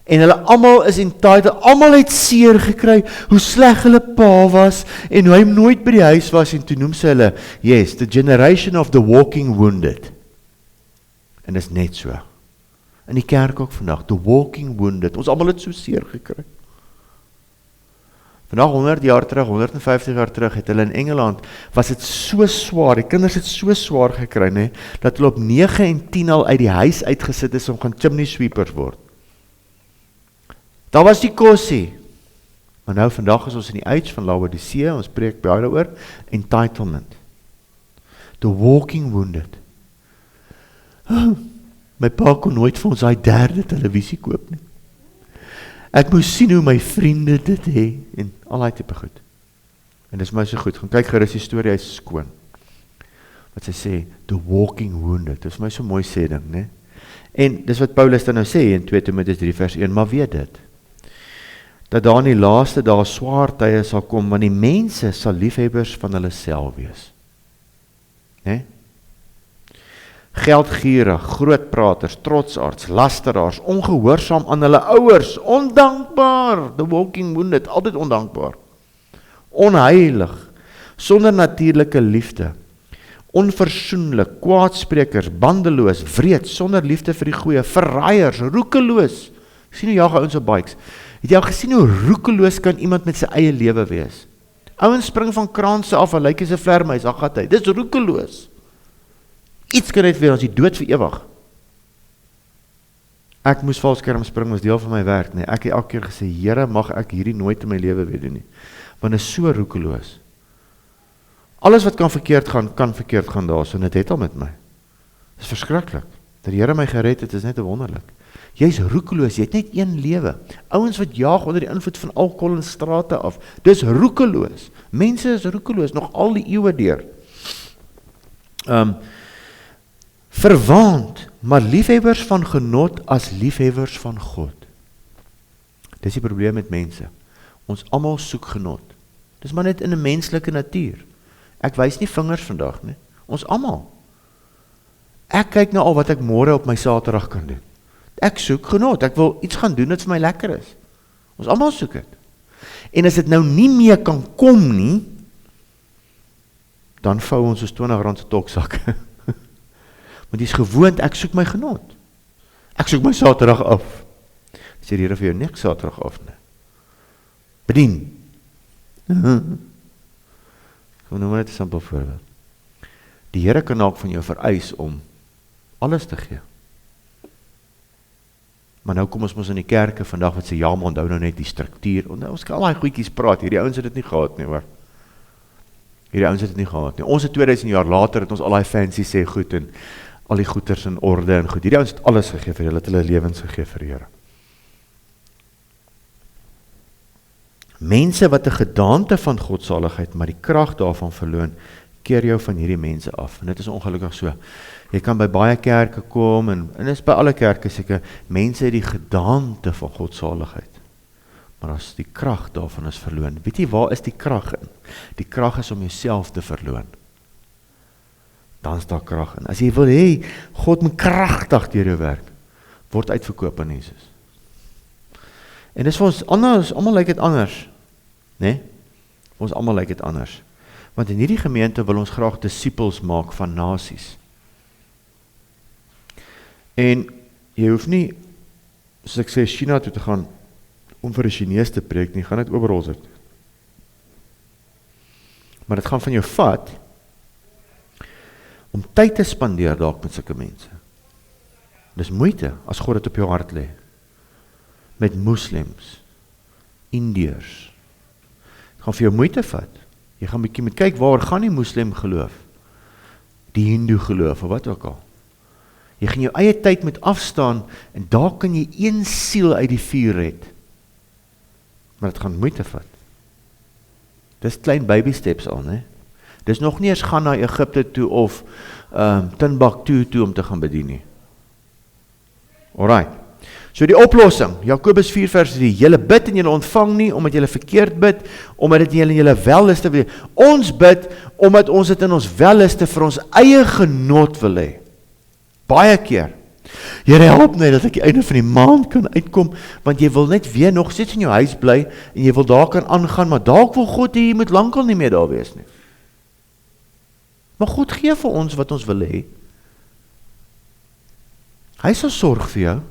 en hulle allemaal is entitled, allemaal het seer gekry, hoe sleg hulle pa was, en hoe hy nooit by die huis was, en toe noem sy hulle, yes, the generation of the walking wounded, en is net so, in die kerk ook vandag, the walking wounded, ons allemaal het so seer gekry, vandag 100 jaar terug, 150 jaar terug, het hulle in Engeland, was het so swaar, die kinders het so swaar gekry, nee, dat hulle op 9 en 10 al uit die huis uitgesit is, om gaan chimney sweepers word, daar was die kosie, maar nou vandag is ons in die age van Laodicea, ons preek baie daaroor, entitlement, the walking wounded, my pa kon nooit vir ons die 3de televisie koop nie, ek moes sien hoe my vriende dit hee, en al die type goed, en dis my so goed, gaan kyk gerus die storie, hy is skoon, wat sy sê, the walking wounded, dis my so mooi sê ding, ne? En dis wat Paulus dan nou sê, in 2 Timotheus 3 vers 1, maar weet dit, dat daar in die laaste dae swaar tye sal kom, want die mense sal liefhebbers van hulle self wees. Nee? Geldgierig, grootpraters, trotsaards, lasteraars, ongehoorsaam aan hulle ouers, ondankbaar, the walking wounded, altyd ondankbaar, onheilig, sonder natuurlike liefde, onversoenlik, kwaadsprekers, bandeloos, wreed, sonder liefde vir die goeie, verraaiers, roekeloos, sien hoe jaag ouens op bikes, het jy al gesien hoe roekeloos kan iemand met sy eie lewe wees? Ouens spring van kraanse af, en lyk as 'n vlermuis, gaat hy, dis roekeloos. Iets kan net weer, as die dood vir ewig. Ek moes valskerm spring, was deel van my werk, nee, ek het elke keer gesê, Here, mag ek hierdie nooit in my lewe weer doen nie, want is so roekeloos. Alles wat kan verkeerd gaan daar, so dit het al met my. Dis verskriklik, dat die Here my gered het, is net wonderlik. Jy is roekeloos, jy het net een lewe. Ouens wat jaag onder die invloed van alkohol en strate af, dis roekeloos. Mense is roekeloos, nog al die eeue deur. Verwaand, maar liefhebbers van genot as liefhebbers van God. Dis die probleem met mense. Ons almal soek genot. Dis maar net in 'n menslike natuur. Ek wys nie vingers vandag nie. Ons almal. Ek kyk nou al wat ek môre op my Saterdag kan doen. Ek soek genot, ek wil iets gaan doen wat vir my lekker is. Ons almal soek dit. En as dit nou nie meer kan kom nie, dan vou ons soos R20 se toksakke. Want die is gewoond, ek soek my genot. Ek soek my Saterdag af. Sê die Here vir jou, niks Saterdag af nie. Bedien. Kom nou maar net 'n simpel voorbeeld. Die Here kan ook van jou vereis om alles te gee. Maar nou kom ons mos in die kerke vandag wat sê, ja, maar onthou nou net die struktuur, ons kan al die goedjies praat, hierdie ouens het dit nie gehad nie, hoor. Ons het 2000 jaar later, het ons al die fancy sê goed, en al die goeders in orde en goed, hierdie ouens het alles gegee vir hulle, het hulle lewens gegee vir die Here. Mense wat 'n gedaante van godsaligheid, maar die krag daarvan verloon, keer jou van hierdie mense af, en dit is ongelukkig so. Jy kan by baie kerke kom, en is by alle kerke seker, mense het die gedaante van godsaligheid, maar as die krag daarvan is verloon, weet jy waar is die krag in? Die krag is om jouself te verloon. Dan is daar krag in. As jy wil hê, God moet kragtig deur jou werk, word uitverkoop aan Jesus. En dis vir ons anders, almal lyk dit anders, né? Ons almal lyk dit anders. Want in hierdie gemeente wil ons graag disippels maak van nasies. En jy hoef nie, soos ek sê, China toe te gaan, om vir 'n Chinees te preek nie, gaan dit oor ons uit. Maar dit gaan van jou vat, om tyd te spandeer dalk met sulke mense. Dis moeite, as God dit op jou hart lê. Met moslems, Indiërs. Dit gaan vir jou moeite vat. Jy gaan bietjie met kyk, waar gaan die moslim geloof? Die hindoe geloof, of wat ook al. Jy gaan jou eie tyd met afstaan, en daar kan jy een siel uit die vuur red. Maar dit gaan moeite vat. Dis klein baby steps al, né? Dis nog nie eens gaan na Egipte toe of Timbuktu toe om te gaan bedien nie. Alright. So die oplossing, Jakobus 4 vers 3, julle bid en julle ontvang nie, omdat julle verkeerd bid, omdat dit julle welliste wil hê. Ons bid, omdat ons dit in ons welliste vir ons eie genot wil hê. Baie keer. Here, help net dat ek die einde van die maand kan uitkom, want jy wil net weer nog steeds in jou huis bly, en jy wil daar kan aangaan, maar dalk wil God hê, jy moet lankal nie meer daar wees nie. Maar God gee vir ons wat ons wil hê. Hy sal sorg vir jou.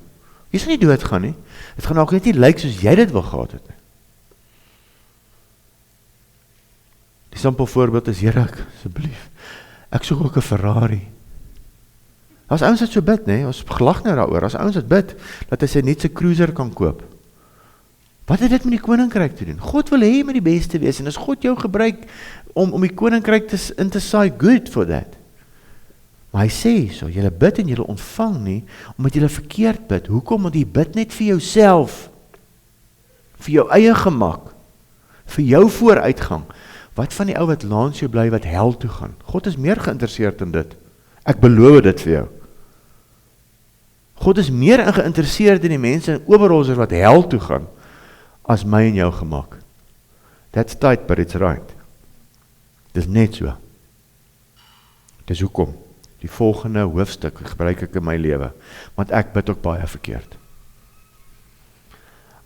Jy sal nie doodgaan nie. Het gaan ook net nie lyk soos jy dit wil gehad het nie. Die simpel voorbeeld is, Here, asseblief, ek soek ook 'n Ferrari. As ouens het so bid, nee, ons gelag nou daaroor, as ouens het bid, dat hy sy nuutste cruiser kan koop. Wat het dit met die koninkryk te doen? God wil hê jy moet die beste wees, en as God jou gebruik om die koninkryk in te saai, good for that. Maar hy sê so, julle bid en julle ontvang nie, omdat julle verkeerd bid. Hoekom? Want jy bid net vir jouself, vir jou eie gemak, vir jou vooruitgang. Wat van die ou wat langs jou bly, wat hel toe gaan? God is meer geïnteresseerd in dit. Ek beloof dit vir jou. God is meer geïnteresseerd in die mense in Oberholzer wat hel toe gaan, as my en jou gemak. That's tight, but it's right. Dis net so. Dis hoekom. Die volgende hoofstuk gebruik ek in my lewe, want ek bid ook baie verkeerd.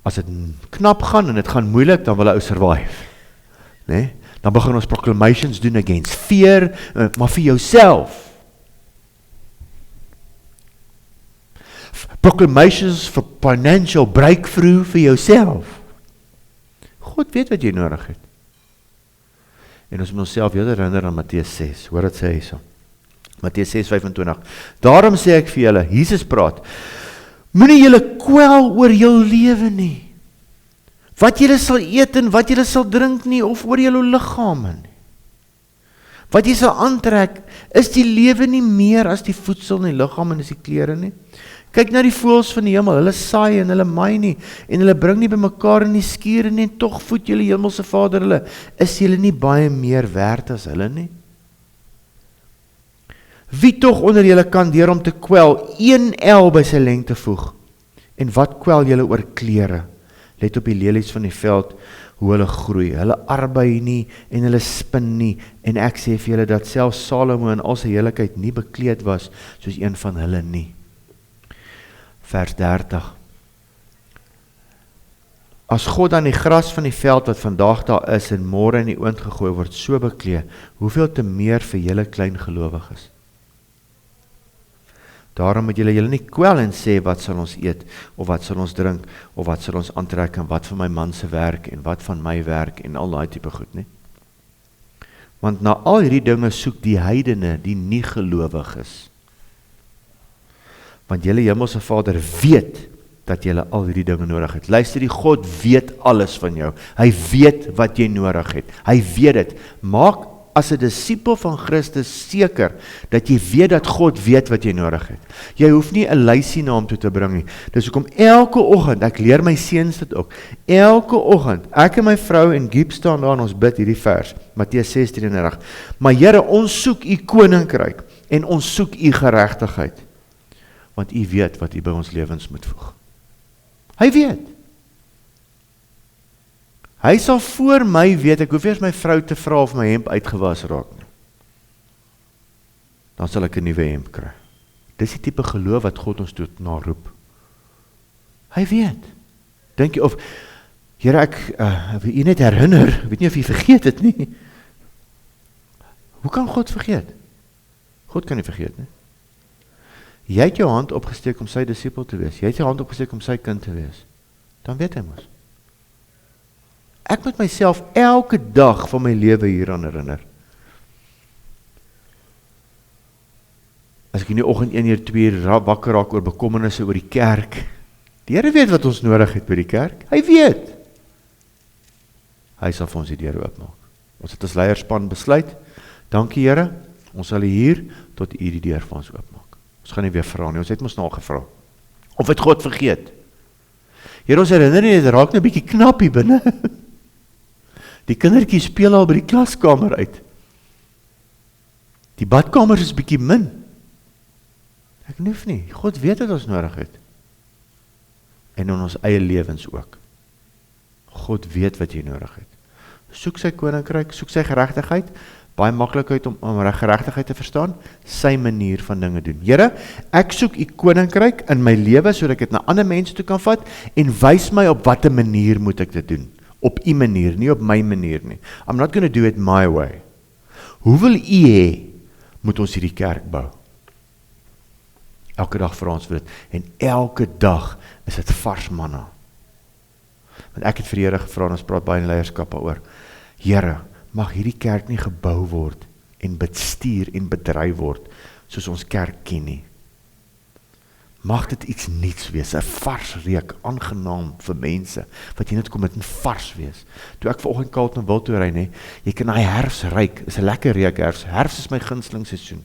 As dit knap gaan en dit gaan moeilik, dan wil hy ou survive. Nee? Dan begin ons proclamations doen against fear, maar vir jouself. Proclamations for financial breakthrough vir jouself. God weet wat jy nodig het. En ons moet onsself weer herinner aan Matteus 6. Hoor wat sê hy so. Matteus 6:25. Daarom sê ek vir julle, Jesus praat, moenie julle kwel oor jou lewe nie. Wat julle sal eet en wat julle sal drink nie, of oor julle liggame nie. Wat jy sal aantrek, is die lewe nie meer as die voedsel en die liggaam en is die klere nie. Kyk na die voëls van die hemel, hulle saai en hulle maai nie, en hulle bring nie bymekaar in die skure nie, en tog voed julle hemelse Vader hulle. Is julle nie baie meer werd as hulle nie? Wie tog onder julle kan deur om te kwel 1 el by sy lengte voeg? En wat kwel julle oor klere? Let op die lelies van die veld, hoe hulle groei. Hulle arbei nie en hulle spin nie. En ek sê vir julle dat selfs Salomo in al sy heerlikheid nie bekleed was soos een van hulle nie. Vers 30. As God aan die gras van die veld wat vandag daar is en môre in die oond gegooi word, so beklee, hoeveel te meer vir julle klein gelowiges? Daarom moet julle nie kwel en sê, wat sal ons eet, of wat sal ons drink, of wat sal ons aantrek, en wat van my man se werk, en wat van my werk, en al daai tipe goed, nie? Want na al hierdie dinge soek die heidene, die nie gelowig is. Want julle hemelse Vader weet, dat julle al hierdie dinge nodig het. Luister, die God weet alles van jou. Hy weet wat jy nodig het. Hy weet dit. Maak as 'n disipel van Christus seker, dat jy weet dat God weet wat jy nodig het. Jy hoef nie 'n lysie na hom toe te bring nie. Dis hoekom elke oggend, ek leer my seuns dit ook, elke oggend, ek en my vrou en Giep staan daar en ons bid hierdie vers, Matteus 6:33, maar Here, ons soek u koninkryk, en ons soek u geregtigheid, want u weet wat u by ons lewens moet voeg. Hy weet. Hy sal voor my weet, ek hoef eers my vrou te vra of my hemp uitgewas raak nie. Dan sal ek 'n nuwe hemp kry. Dis die tipe geloof wat God ons toe na roep. Hy weet. Dink jy of, Here, ek wil u net herinner, ek weet nie of u vergeet het nie. Hoe kan God vergeet? God kan nie vergeet nie. Jy het jou hand opgesteek om sy disipel te wees. Jy het jou hand opgesteek om sy kind te wees. Dan weet hy mos. Ek moet myself elke dag van my lewe hieraan herinner. As ek in die oggend 1 uur, 2 uur wakker raak oor bekommernisse oor die kerk, die Here weet wat ons nodig het by die kerk. Hy weet. Hy sal vir ons die deur oopmaak. Ons het as leierspan besluit, dankie Here, ons sal hier tot u die deur vir ons oopmaak. Ons gaan nie weer vra nie, ons het ons nou gevra. Of het God vergeet? Here, ons herinner nie, dit raak nou 'n bietjie knap hier binne. Die kindertjies speel al by die klaskamer uit. Die badkamers is bietjie min. Ek hoef nie, God weet wat ons nodig het. En in ons eie lewens ook. God weet wat jy nodig het. Soek sy koninkryk, soek sy geregtigheid, baie maklikheid om geregtigheid te verstaan, sy manier van dinge doen. Here, ek soek u koninkryk in my lewe, sodat ek dit na ander mense toe kan vat, en wys my op watter manier moet ek dit doen. Op u manier, nie op my manier nie. I'm not going to do it my way. Hoe wil u hê, moet ons hierdie kerk bou? Elke dag vra ons vir dit, en elke dag is dit vars manna. Want ek het vir die Here gevra, en ons praat baie in leierskap daaroor, Here, mag hierdie kerk nie gebou word, en bestuur en bedryf word, soos ons kerk ken nie. Mag dit iets niets wees, 'n vars reuk, aangenaam vir mense, wat jy net kom met 'n vars wees. Toe ek vanoggend Carleton wil toe ry, nee, jy kan daai herfs ruik, is 'n lekker reuk herfs. Herfs is my gunsteling seisoen.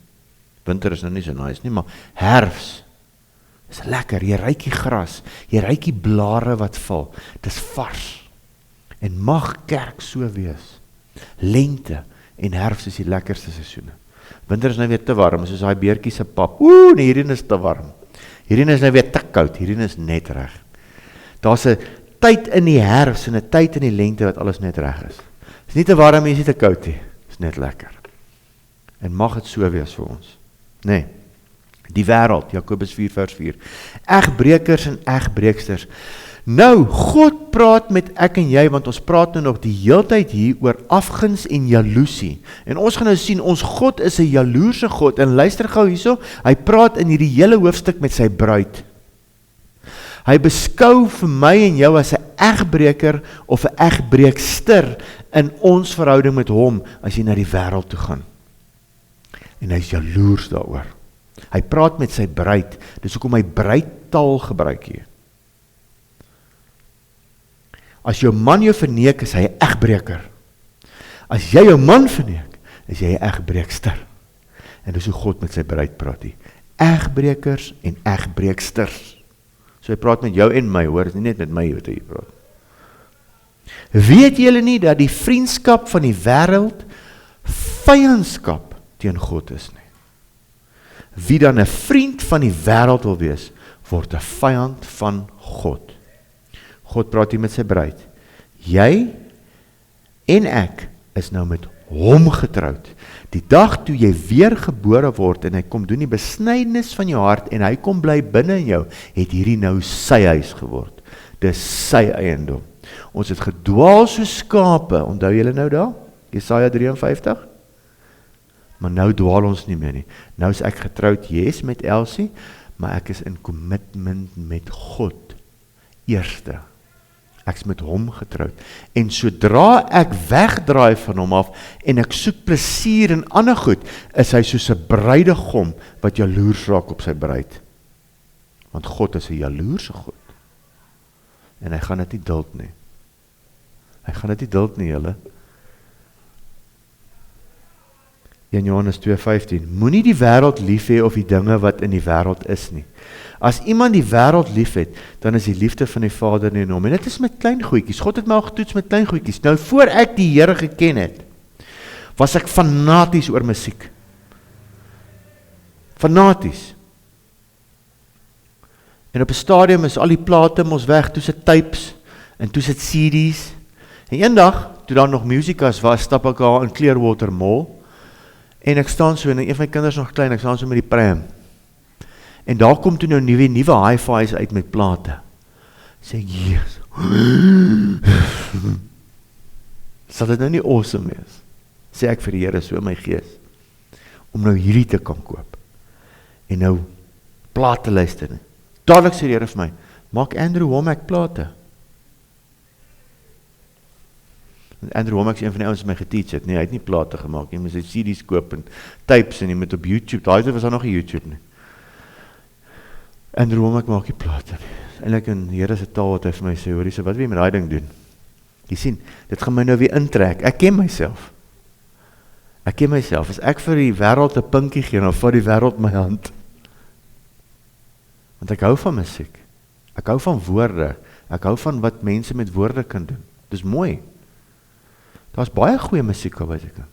Winter is nou nie so nice nie, maar herfs is lekker. Jy ruik die gras, jy ruik die blare wat val. Dit is vars. En mag kerk so wees. Lente en herfs is die lekkerste seisoene. Winter is nou weer te warm, soos daai beertjie se pap. Nee, hierdie is te warm. Hierdie is nou weer te koud, hierdie is net reg. Daar's 'n tyd in die herfs en 'n tyd in die lente wat alles net reg is. Is nie te warm, is nie te koud nie. Is net lekker. En mag dit so wees vir ons. Nee. Die wêreld, Jakobus 4 vers 4. Egbrekers en egbreeksters. Nou, God praat met ek en jy, want ons praat nou nog die heeltyd hier oor afguns en jaloesie. En ons gaan nou sien, ons God is 'n jaloerse God, en luister gou hierso, hy praat in hierdie hele hoofstuk met sy bruid. Hy beskou vir my en jou as 'n egbreker of 'n egbreekster in ons verhouding met hom, as jy na die wêreld toe gaan. En hy is jaloers daaroor. Hy praat met sy bruid, dis hoekom hy bruidtaal gebruik hier. As jou man jou verneek, is hy 'n egbreker. As jy jou man verneek, is jy 'n egbreekster. En dis hoe God met sy bruid praat hier. Egbrekers en egbreeksters. So hy praat met jou en my, hoor, is nie net met my wat hy praat. Weet julle nie dat die vriendskap van die wêreld vyandskap teen God is nie? Wie dan 'n vriend van die wêreld wil wees, word 'n vyand van God. God praat hier met sy bruid. Jy en ek is nou met hom getroud. Die dag toe jy weer gebore word en hy kom doen die besnydenis van jou hart en hy kom bly binne in jou, het hierdie nou sy huis geword. Dis sy eiendom. Ons het gedwaal soos skape, onthou julle nou daar? Jesaja 53? Maar nou dwaal ons nie meer nie. Nou is ek getroud, yes, met Elsie, maar ek is in commitment met God. Eerste. Ek is met hom getroud. En sodra ek wegdraai van hom af, en ek soek plesier in ander goed, is hy soos 'n bruidegom, wat jaloers raak op sy bruid. Want God is 'n jaloerse God. En hy gaan dit nie duld nie. Hy gaan dit nie duld nie, julle. 1 Johannes 2:15, moenie die wêreld lief hê of die dinge wat in die wêreld is nie. As iemand die wêreld lief het, dan is die liefde van die Vader nie in hom. En dit is met klein goedjies. God het my al getoets met klein goedjies. Nou, voor ek die Here geken het, was ek fanaties oor musiek. Fanaties. En op 'n stadium is al die plate mos weg, toe sit tapes, en toe sit CD's. En eendag, toe daar nog musikas was, stap ek daar in Clearwater Mall, en ek staan so, en een van my kinders nog klein, ek staan so met die pram. En daar kom toe nou nuwe hi-fi's uit met plate. Sê ek, yes. Sal dit nou nie awesome wees? Sê ek vir die Here so in my gees, om nou hierdie te kan koop. En nou plate luister. Dadelik sê die Here vir my, maak Andrew Womack plate. Andrew Womack is een van die ouens wat my geteach het. Nee, hy het nie plate gemaak. Jy moet sy CD's koop en tapes en jy moet op YouTube. Daai was daar nog nie YouTube nie. Andrew Womack maak nie plate nie. Eintlik in die Here se taal wat hy vir my sê, hoorie, so wat wil jy met daai ding doen? Jy sien, dit gaan my nou weer intrek. Ek ken myself. Ek ken myself. As ek vir die wêreld 'n pinkie gee, dan vat die wêreld my hand. Want ek hou van musiek. Ek hou van woorde. Ek hou van wat mense met woorde kan doen. Dis mooi. Daar's baie goeie musiek op buitekant.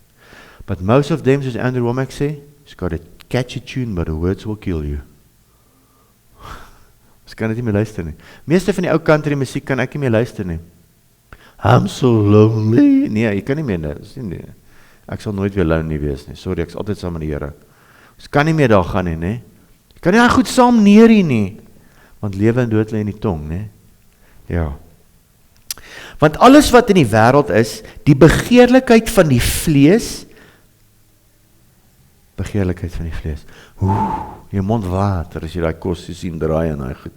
But most of them, soos Andrew Womack sê, It's got a catchy tune, but the words will kill you. Ons kan dit nie meer luister nie. Meeste van die ou country musiek kan ek nie meer luister nie. I'm so lonely. Nee, jy kan nie meer, nee. Ek sal nooit weer lonely wees nie. Sorry, ek is altyd saam met die Here. Ons kan nie meer daar gaan nie, nee. Jy kan nie goed saam neerie nie. Want lewe en dood lê in die tong, nee. Ja. Want alles wat in die wêreld is, die begeerlikheid van die vlees, jou mond water as jy daai kos sien draai en daai goed,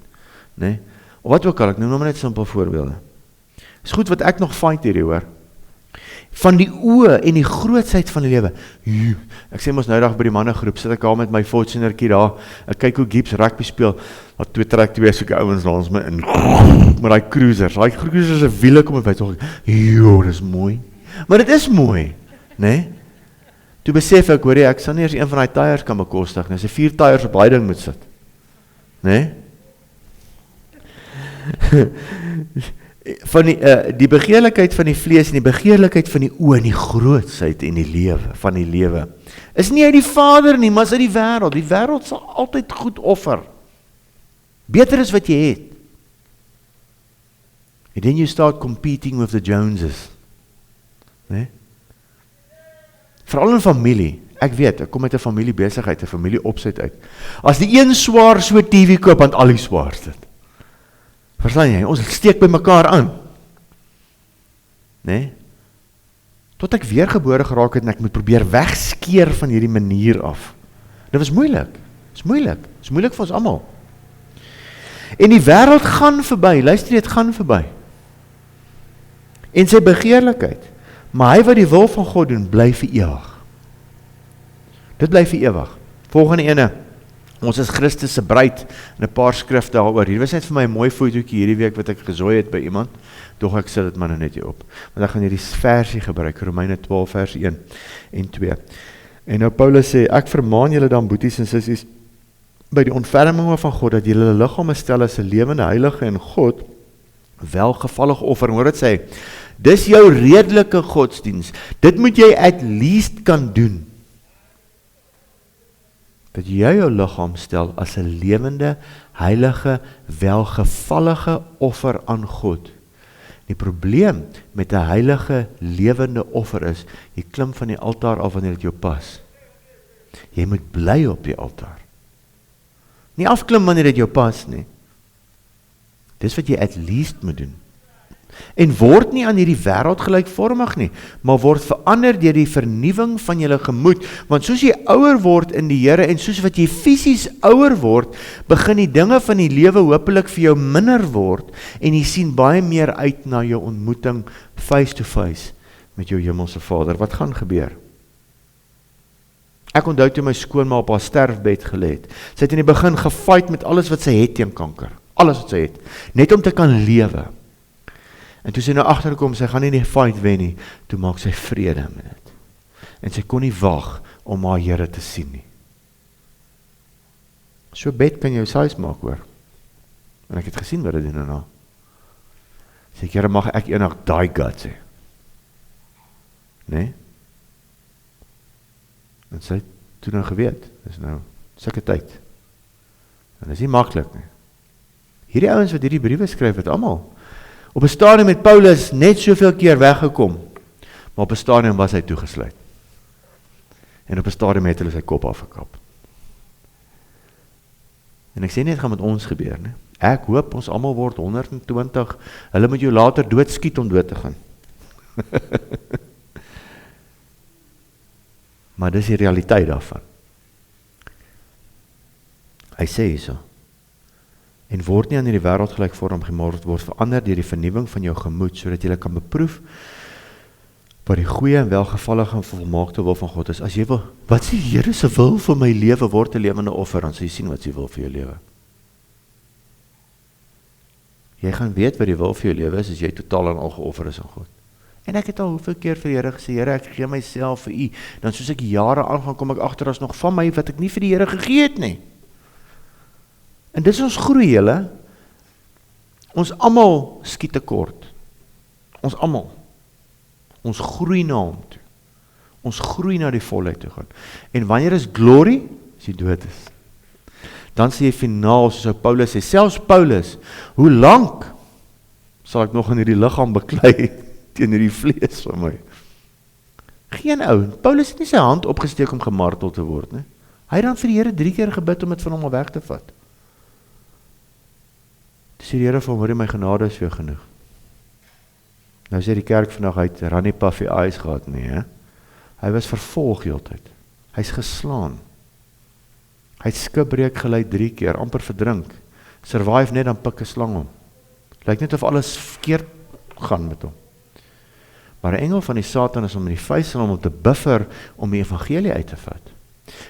nee? Of wat ook al, ek noem nou maar net simpel voorbeelde. Is goed wat ek nog fight hierdie hoor. Van die oë en die grootsheid van die lewe. Ek sê mos nou dag by die mannegroep, sit ek al met my Fortunerkie daar, ek kyk hoe Gibbs rugby speel, dat twee soeke ouens langs my in, met die cruisers se wiele kom en weet, joh, dis mooi. Maar dit is mooi, nee? Toe besef ek, hoor jy, ek sal nie eers een van die tyres kan bekostig, as jy 4 tyres op die ding moet sit. Nee? Van die begeerlikheid van die vlees en die begeerlikheid van die oë en die grootsheid en die lewe, van die lewe, is nie uit die Vader nie, maar is uit die wêreld. Die wêreld sal altyd goed offer. Beter is wat jy het. And then you start competing with the Joneses. Nee? Veral in familie. Ek weet, ek kom met 'n familiebesigheid, 'n familieopset uit. As die een swaar so TV koop, want al die swaar sit. Verstaan jy? Ons steek by mekaar aan. Nee? Tot ek weergebore geraak het en ek moet probeer wegskeer van hierdie manier af. Dit was moeilik. Dit is moeilik. Dit is moeilik vir ons almal. En die wêreld gaan verby. Luister, dit gaan verby. En sy begeerlikheid. Maar hy wat die wil van God doen, bly vir ewig. Dit bly vir ewig. Volgende ene. Ons is Christus se bruid, en 'n paar skrifte daaroor. Hier was net vir my 'n mooi fotootjie hierdie week wat ek gezooi het by iemand. Doch ek sit dit maar nou net hier op. Want ek gaan hierdie versie gebruik, Romeine 12 vers 1 en 2. En nou Paulus sê, ek vermaan julle dan boeties en sissies, by die ontferminge van God, dat julle liggame stel as 'n lewende, heilige en God welgevallige offer. En hoor dit sê, dis jou redelike godsdiens. Dit moet jy at least kan doen. Dat jy jou liggaam stel as 'n lewende, heilige, welgevallige offer aan God. Die probleem met 'n heilige, lewende offer is, jy klim van die altaar af wanneer dit jou pas. Jy moet bly op die altaar. Nie afklim wanneer dit jou pas nie. Dis wat jy at least moet doen. En word nie aan hierdie wêreld gelykvormig nie, maar word verander deur die vernuwing van julle gemoed, want soos jy ouer word in die Here, en soos wat jy fisies ouer word, begin die dinge van die lewe hopelik vir jou minder word, en jy sien baie meer uit na jou ontmoeting face to face met jou hemelse Vader. Wat gaan gebeur? Ek onthou toe my skoonma op haar sterfbed gelê het. Sy het in die begin gefight met alles wat sy het teen kanker, alles wat sy het, net om te kan lewe. En toe sy nou agterkom, sy gaan nie die fight wen nie, toe maak sy vrede met dit. En sy kon nie wag om haar Here te sien nie. So bed kan jou size maak, hoor. En ek het gesien wat dit doen daarna. Sê ek, Here, mag ek eendag daai guts hê. Nee? En sy het toe nou geweet, dis nou sulke tyd. En dis nie maklik nie. Hierdie ouens wat hierdie briewe skryf, het almal op 'n stadium met Paulus net soveel keer weggekom, maar op 'n stadium was hy toegesluit. En op 'n stadium het hulle sy kop afgekap. En ek sê nie, dit gaan met ons gebeur nie. Ek hoop ons almal word 120, hulle moet jou later doodskiet om dood te gaan. Maar dis die realiteit daarvan. Hy sê hierso, en word nie aan hierdie wêreld gelykvormig, maar word verander deur die vernuwing van jou gemoed, sodat jy kan beproef wat die goeie en welgevallige en volmaakte wil van God is. As jy wil, wat is die Here se wil vir my lewe, word 'n lewende offer, dan sal jy sien wat sy wil vir jou lewe. Jy gaan weet wat die wil vir jou lewe is, as jy totaal en al geoffer is aan God. En ek het al hoeveel keer vir die Here gesê, Here, ek gee myself vir U, dan soos ek jare aangaan, kom ek agter as nog van my, wat ek nie vir die Here gegee het nie. En dis ons groei, julle. Ons almal skiet tekort. Ons almal. Ons groei na hom toe. Ons groei na die volheid toe gaan. En wanneer is glory? As jy dood is. Dan sê jy finaal, soos Paulus sê, selfs Paulus, hoe lank sal ek nog in hierdie liggaam beklei teen hierdie vlees van my? Geen ou, Paulus het nie sy hand opgesteek om gemartel te word, nie. Hy het dan vir die Here 3 keer gebid om dit van hom al weg te vat. Toe sê die Here vir hom, hoor, my genade is vir jou genoeg. Nou sê die kerk vandag, hy het Rannie Puffy eyes gehad nie, he? Hy was vervolg heeltyd. Hy's geslaan. Hy het skipbreek gelei 3 keer, amper verdrink. Survive net, dan pik 'n slang hom. Lyk net of alles verkeerd gaan met hom. Maar 'n engel van die Satan is om in die vuis om te buffer om die evangelie uit te vat.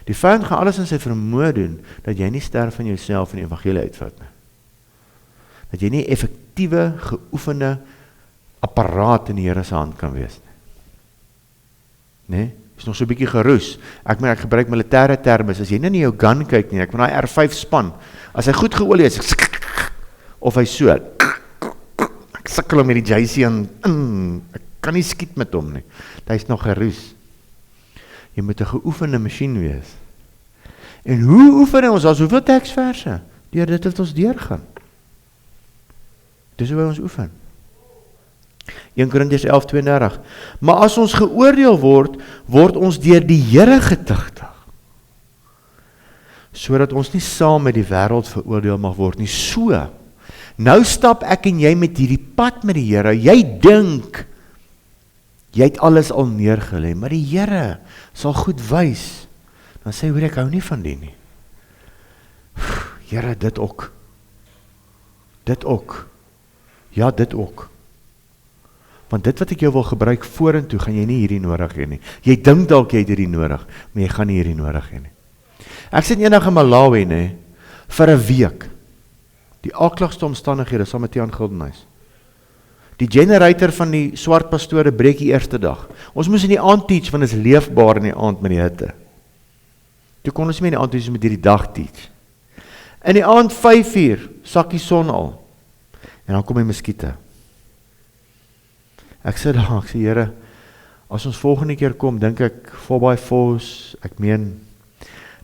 Die vyand gaan alles in sy vermoë doen, dat jy nie sterf van jouself en die evangelie uitvat nie. Dat jy nie effektiewe, geoefende apparaat in die Here se hand kan wees nie. Nee? Is nog so 'n bietjie geroes. Ek gebruik militêre terme, as jy nie in jou gun kyk nie, ek van daai R5 span, as hy goed geolie is, of hy so, ek sukkel om met die JC aan, ek kan nie skiet met hom nie, hy is nog geroes. Jy moet 'n geoefende masjien wees. En hoe oefen ons, as hoeveel teksverse? Deur dit wat ons deurgaan. Dis hoe ons oefen. 1 Korintiërs 11:32. Maar as ons geoordeel word, word ons deur die Here getuigtig. Sodat ons nie saam met die wêreld veroordeel mag word nie. So, nou stap ek en jy met hierdie pad met die Here. Jy dink, jy het alles al neergelê, maar die Here sal goed wys. Dan sê hoor, ek hou nie van die nie. Here, dit ook. Dit ook. Ja, dit ook. Want dit wat ek jou wil gebruik vorentoe, gaan jy nie hierdie nodig hê nie. Jy dink dalk jy het hierdie nodig, maar jy gaan nie hierdie nodig hê nie. Ek sit eendag in Malawi, nee, vir 'n week. Die aakligste omstandighede saam met Tiaan Gildenhuys. Die generator van die swart pastore breek die eerste dag. Ons moes in die aand teach, want dit is leefbaar in die aand met die hitte. Toe kon ons nie in die aand teach, met hierdie dag teach. In die aand 5:00, sak die son al. En dan kom die muskiete. Ek sê daar, ek sê Here, as ons volgende keer kom, dink ek 4x4's, ek meen,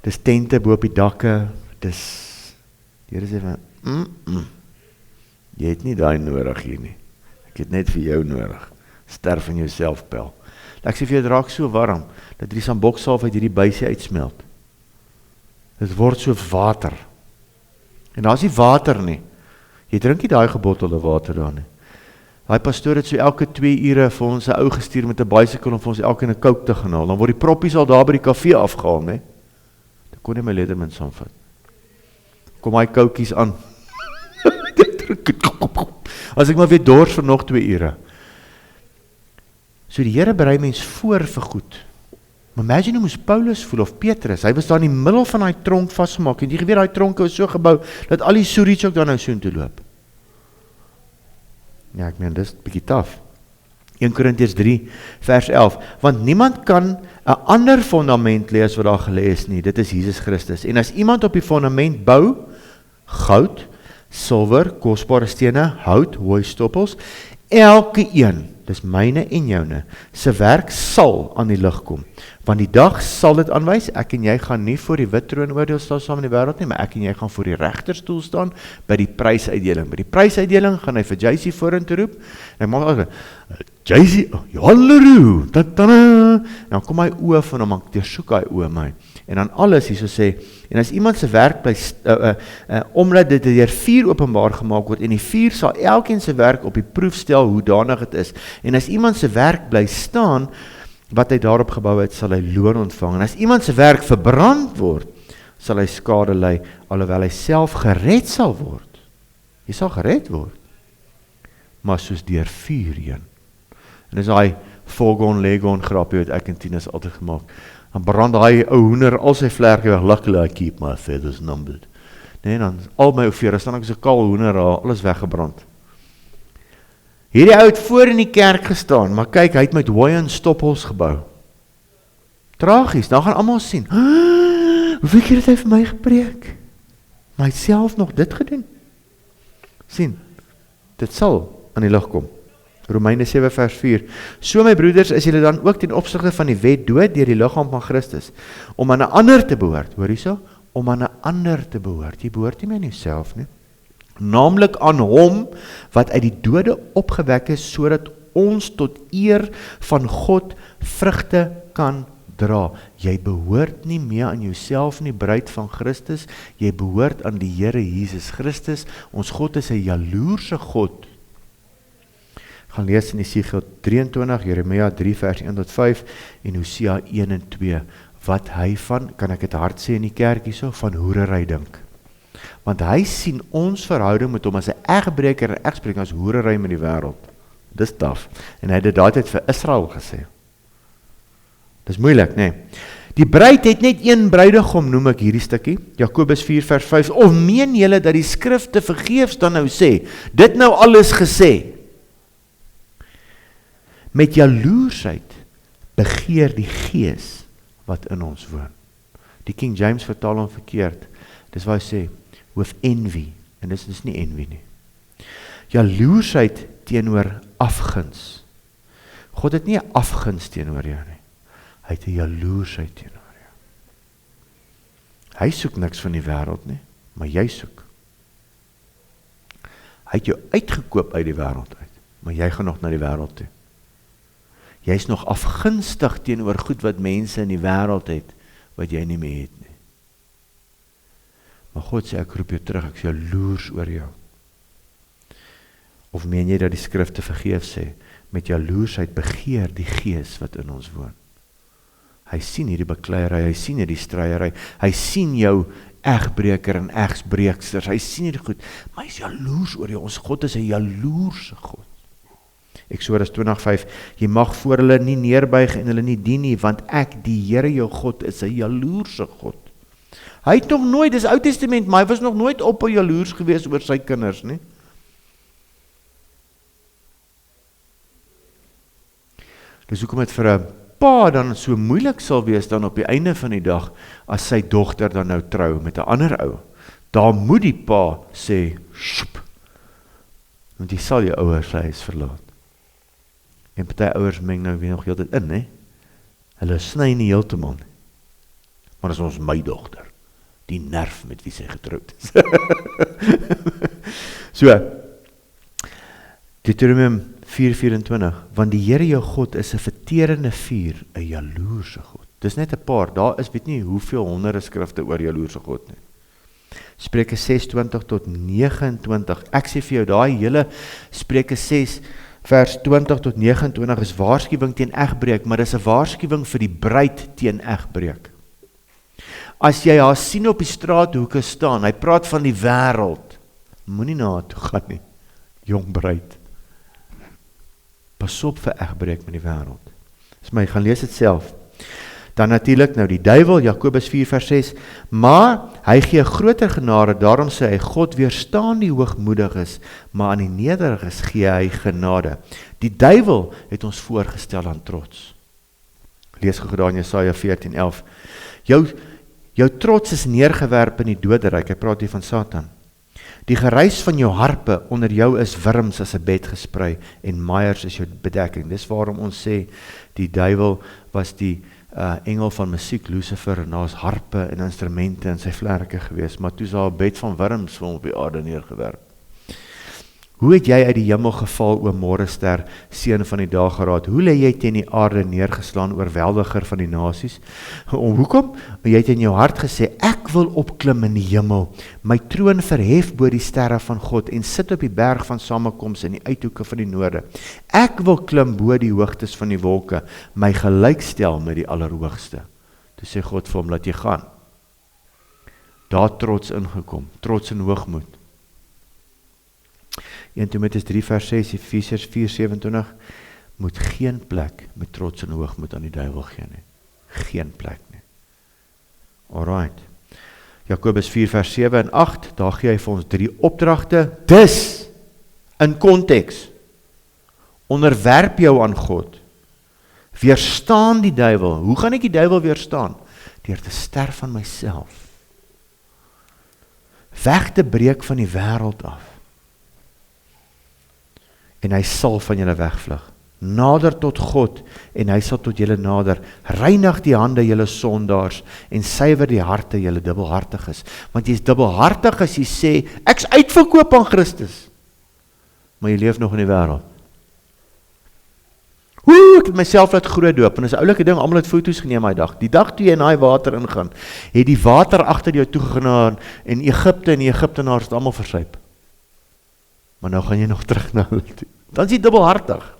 dis tente bo op die dakke, dis, die Here sê van, jy het nie daai nodig hier nie, ek het net vir jou nodig, sterf in jouself pel. Ek sê vir jou, het raak so warm, dat die samboksalf uit hierdie buisie uitsmelt. Dit word so water, en daar is nie water nie, jy drink nie daai gebottelde water daar nie. Daai pastoor het so elke 2 ure vir ons 'n ou gestuur met 'n bicycle om vir ons elke 'n Coke te gaan haal. Dan word die proppies al daar by die kafee afgehaal, né? Dan kon nie my Leatherman saamvat. Kom hy Cokies aan. As ek maar weer dors vir nog 2 ure. So die Here berei mens voor vir goed. Maar imagine hoe moes Paulus voel of Petrus. Hy was daar in die middel van daai tronk vasgemaak en jy weet daai tronke was so gebou dat al die soeriets ook daar nou so intoe loop. Ja, ek meen, dis bietjie taaf. 1 Korintiërs 3 vers 11, want niemand kan 'n ander fondament lê as wat daar gelê is nie, dit is Jesus Christus. En as iemand op die fondament bou, goud, silwer, kosbare stene, hout, hooistoppels, elke een, dis myne en joune, se werk sal aan die lig kom. Want die dag sal dit aanwys, ek en jy gaan nie voor die wit troon oordeel staan saam in die wêreld nie, maar ek en jy gaan voor die regterstoel staan by die prysuitdeling. By die prysuitdeling gaan hy vir JC vorentoe roep. En ek maak altyd JC, halleroe, en dan kom hy oë van hom, ek deursoek hy oë my. En dan alles hier so sê, en as iemand se werk bly omdat dit deur vuur openbaar gemaak word en die vuur sal elkeen se werk op die proef stel hoe danig dit is. En as iemand se werk bly staan wat hy daarop gebou het, sal hy loon ontvang. En as iemand se werk verbrand word, sal hy skade ly, alhoewel hy self gered sal word. Jy sal gered word, maar soos deur vuur heen. En dis daai Fogon Legon grapie wat ek en Tinus altyd gemaak. Dan brand hy ou hoender al sy vlerke weg, luckily I keep my feathers numbered. Nee, dan al my vere staan ek so 'n kaal hoender, alles weggebrand. Hierdie ou het voor in die kerk gestaan, maar kyk, hy het met Hawaiian stoppels gebou. Tragies, dan gaan almal sien. Hoeveel keer het hy vir my gepreek? Maar hy het self nog dit gedoen. Sien, dit sal aan die lig kom. Romeine 7 vers 4. So my broeders, is julle dan ook ten opsigte van die wet dood deur die liggaam van Christus, om aan 'n ander te behoort. Hoor hierso? Om aan 'n ander te behoort. Jy behoort nie meer aan jouself nie. Naamlik aan hom wat uit die dode opgewek is, sodat ons tot eer van God vrugte kan dra. Jy behoort nie meer aan jouself nie, bruid van Christus, jy behoort aan die Here Jesus Christus. Ons God is 'n jaloerse God. Gaan lees in Esegiel 23, Jeremia 3 vers 1 tot 5 en Hosea 1 en 2, wat hy van, kan ek het hard sê in die kerk hierso, van hoerery dink. Want hy sien ons verhouding met hom as 'n egbreker en egspreking as hoerery met die wêreld. Dis taaf. En hy het dit daardie vir Israel gesê. Dis moeilik, nee. Die bruid het net een bruidegom, noem ek hierdie stukkie, Jakobus 4 vers 5, of meen julle dat die skrifte vergeefs dan nou sê, dit nou alles gesê, met jaloersheid begeer die gees wat in ons woon. Die King James vertaal hom verkeerd, dis wat hy sê, with envy, en dis nie envy nie. Jaloersheid teenoor afguns. God het nie 'n afguns teenoor jou nie. Hy het 'n jaloersheid teenoor jou. Hy soek niks van die wêreld nie, maar jy soek. Hy het jou uitgekoop uit die wêreld uit, maar jy gaan nog na die wêreld toe. Jy is nog afgunstig teenoor goed wat mense in die wêreld het, wat jy nie meer het nie. Maar God sê, ek roep jou terug, ek is jaloers oor jou. Of meen jy dat die skrifte vergeefs sê, met jaloersheid begeer die gees wat in ons woon. Hy sien hierdie bekleierery, hy sien hierdie stryery, hy sien jou egbreker en egsbreeksters, hy sien hierdie goed, maar hy is jaloers oor jou, ons God is 'n jaloerse God. Eksodus 20:5, jy mag voor hulle nie neerbuig en hulle nie dien nie, want ek, die Here jou God, is 'n jaloerse God. Hy het nog nooit, dis Ou Testament, maar hy was nog nooit op 'n jaloers gewees oor sy kinders, nie? Dis hoekom dit vir 'n pa dan so moeilik sal wees dan op die einde van die dag, as sy dogter dan nou trou met 'n ander ou. Daar moet die pa sê, sjoep, want jy sal jou ouers huis verlaat. En party ouers meng nou weer nog heeltyd in, hè? Hulle sny nie heeltemal nie. Maar dis ons my dogter, die nerf met wie sy getroud is. So, Deuteronomium 4:24, want die Here jou God is 'n verterende vuur, 'n jaloerse God. Dis net 'n paar, daar is weet nie hoeveel honderde skrifte oor jaloerse God nie. Spreuke 6:20 tot 29, ek sê vir jou, daai hele Spreuke 6 vers 20 tot 29 is waarskuwing teen egbreek, maar dis 'n waarskuwing vir die bruid teen egbreek. As jy haar sien op die straathoeke staan, hy praat van die wêreld, moenie na haar toe gaan nie, jong bruid. Pas op vir egbreek met die wêreld. Dis my, gaan lees dit self. Dan natuurlik nou die duiwel, Jakobus 4 vers 6, maar hy gee groter genade, daarom sê hy, God weerstaan die hoogmoediges, maar aan die nederiges gee hy genade. Die duiwel het ons voorgestel aan trots. Lees gou daar in Jesaja 14:11. Jou trots is neergewerp in die doderyk, hy praat hier van Satan. Die geruis van jou harpe onder jou is wurms as 'n bed gesprei en maaiers is jou bedekking. Dis waarom ons sê die duiwel was die engel van musiek, Lucifer, en daar is harpe en instrumente in sy vlerke gewees, maar toe is daar 'n bed van wurms vir hom op die aarde neergewerp. Hoe het jy uit die hemel geval, o morgenster, seun van die dag geraad? Hoe lê jy teen die aarde neergeslaan, oorweldiger van die nasies? Hoekom? Jy het in jou hart gesê, ek wil opklim in die hemel, my troon verhef bo die sterre van God, en sit op die berg van samekoms in die uithoeke van die noorde. Ek wil klim bo die hoogtes van die wolke, my gelykstel met die Allerhoogste. Toe sê God vir hom, laat jy gaan. Daar trots ingekom, trots en hoogmoed. 1 Timoteus 3 vers 6, Efesiërs 4:27, moet geen plek met trots en hoogmoed aan die duiwel gee nie. Geen plek nie. Alright. Jakobus 4 vers 7 en 8, daar gee hy vir ons 3 opdragte. Dis, in konteks, onderwerp jou aan God. Weerstaan die duiwel. Hoe gaan ek die duiwel weerstaan? Deur te sterf van myself. Weg te breek van die wêreld af. en hy sal van julle wegvlug. Nader tot God, en hy sal tot julle nader. Reinig die hande julle sondaars, en suiwer die harte julle dubbelhartiges. Want jy is dubbelhartig as jy sê, ek's uitverkoop aan Christus, maar jy leef nog in die wêreld. Ek het myself laat groot doop, en dis 'n oulike ding, almal het foto's geneem daai dag. Die dag toe jy in daai water ingaan, het die water agter jou toegegaan, en Egipte en die Egiptenaars het almal versuip. Maar nou gaan jy nog terug na hulle toe. Dan is jy dubbelhartig.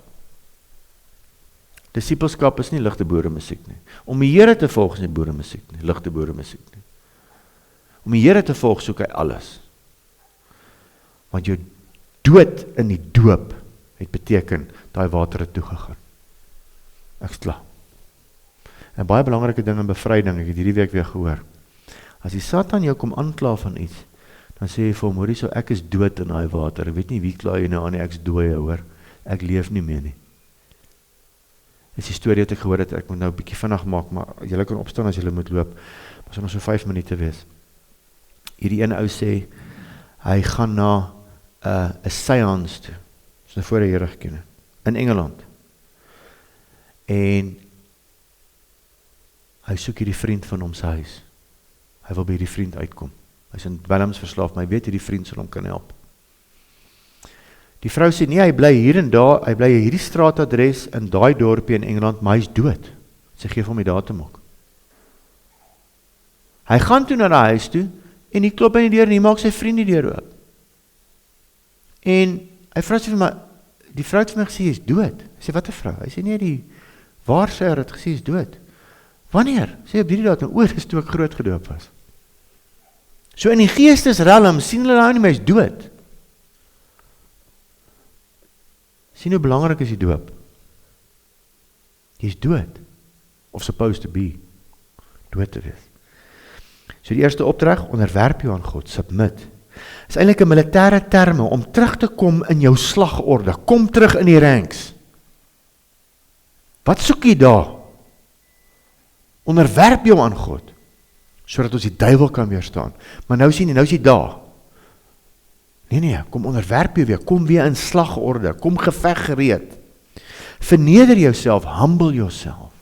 Disipelskap is nie ligte boeremusiek nie. Om die Here te volg is nie boeremusiek nie, ligte boeremusiek nie. Om die Here te volg soek hy alles. Want jou dood in die doop het beteken, daai water het toegegaan. Ek's klaar. En baie belangrike ding in bevryding, ek het hierdie week weer gehoor. As die Satan jou kom aankla van iets, dan sê jy vir hom, hoorie, so ek is dood in daai water. Ek weet nie wie kla jy nou aan nie, ek's dooie, hoor. Ek leef nie meer nie. Dis die storie wat ek gehoor het, ek moet nou 'n bietjie vinnig maak, maar julle kan opstaan as julle moet loop. Maar sal nog so 5 minute wees. Hierdie een ou sê, hy gaan na 'n seance toe. Dis nou voor die Here geken het, in Engeland. En hy soek hierdie vriend van hom se huis. Hy wil by hierdie vriend uitkom. Hy is in dwelms verslaaf, maar hy weet hierdie vriend sal hom kan help. Die vrou sê, nee, hy bly hier en daar, hy bly hierdie straatadres in daai dorpie in Engeland, maar hy is dood. Sy gee vir hom die datum ook. Hy gaan toe na die huis toe, en hy klop in die deur, en hy maak sy vriend die deur oop. En hy vra sy vir my, die vrou het vir my gesê, hy is dood. Hy sê, wat 'n vrou? Hy sê, nee, waar sê hy het gesê, hy is dood? Wanneer? Sê op die datum, dis toe ek groot gedoop was. So in die geestesrelm, sien hulle nou nie, maar hy is dood. Sien hoe belangrik is die doop? Jy is dood, of supposed to be, dood te wees. So die eerste opdrag, onderwerp jou aan God, submit. Is eintlik 'n militêre terme, om terug te kom in jou slagorde, kom terug in die ranks. Wat soek jy daar? Onderwerp jou aan God, sodat ons die duiwel kan weerstaan. Maar nou sien jy, nou is jy daar. Nee, kom onderwerp jou weer, kom weer in slagorde, kom geveg gereed. Verneder jouself, humble jouself,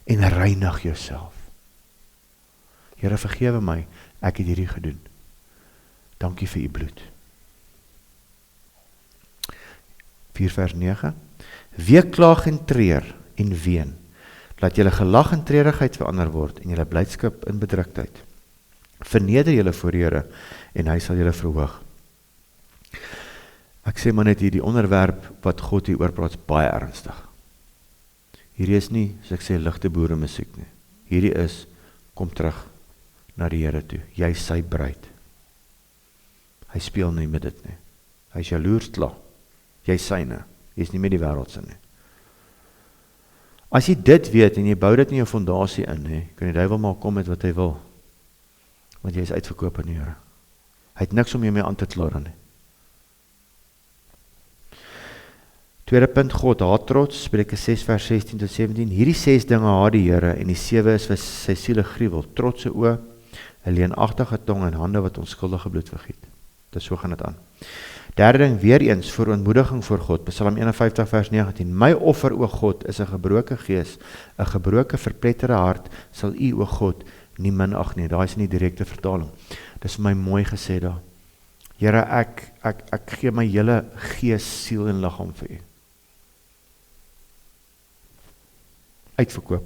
en reinig jouself. Here, vergewe my, ek het hierdie gedoen. Dankie vir u bloed. 4 vers 9. Weeklaag en treur en ween, laat julle gelag en treurigheid verander word, en julle blydskap in bedruktheid. Verneder julle voor die Here, en hy sal julle verhoog. Ek sê maar net hier, die onderwerp wat God hier oorpraat is baie ernstig. Hierdie is nie, soos ek sê, ligte boeremusiek nie. Hierdie is, kom terug na die Here toe. Jy is sy bruid. Hy speel nie met dit nie. Hy is jaloers klaar. Jy is syne. Jy is nie met die wêreldse nie. As jy dit weet en jy bou dit in jou fondasie in, he, kan die duiwel maar kom met wat hy wil. Want jy is uitverkoop aan die Here. Hy het niks om jou mee aan te kla nie. Tweede punt, God haat trots, Spreuke 6 vers 16 tot 17. Hierdie 6 dinge haat die Here, en die 7 is vir sy siele gruwel, trotse oë, 'n leenagtige tong en hande wat onskuldige bloed vergiet. Dis so gaan dit aan. Derde ding, weer eens, verontmoediging voor God, Psalm 51 vers 19. My offer, o God, is 'n gebroke gees, 'n gebroke verpletterde hart, sal u, o God, nie minag nie. Daai is nie direkte vertaling. Dis vir my mooi gesê daar. Here, ek gee my hele gees, siel en liggaam vir u. Uitverkoop.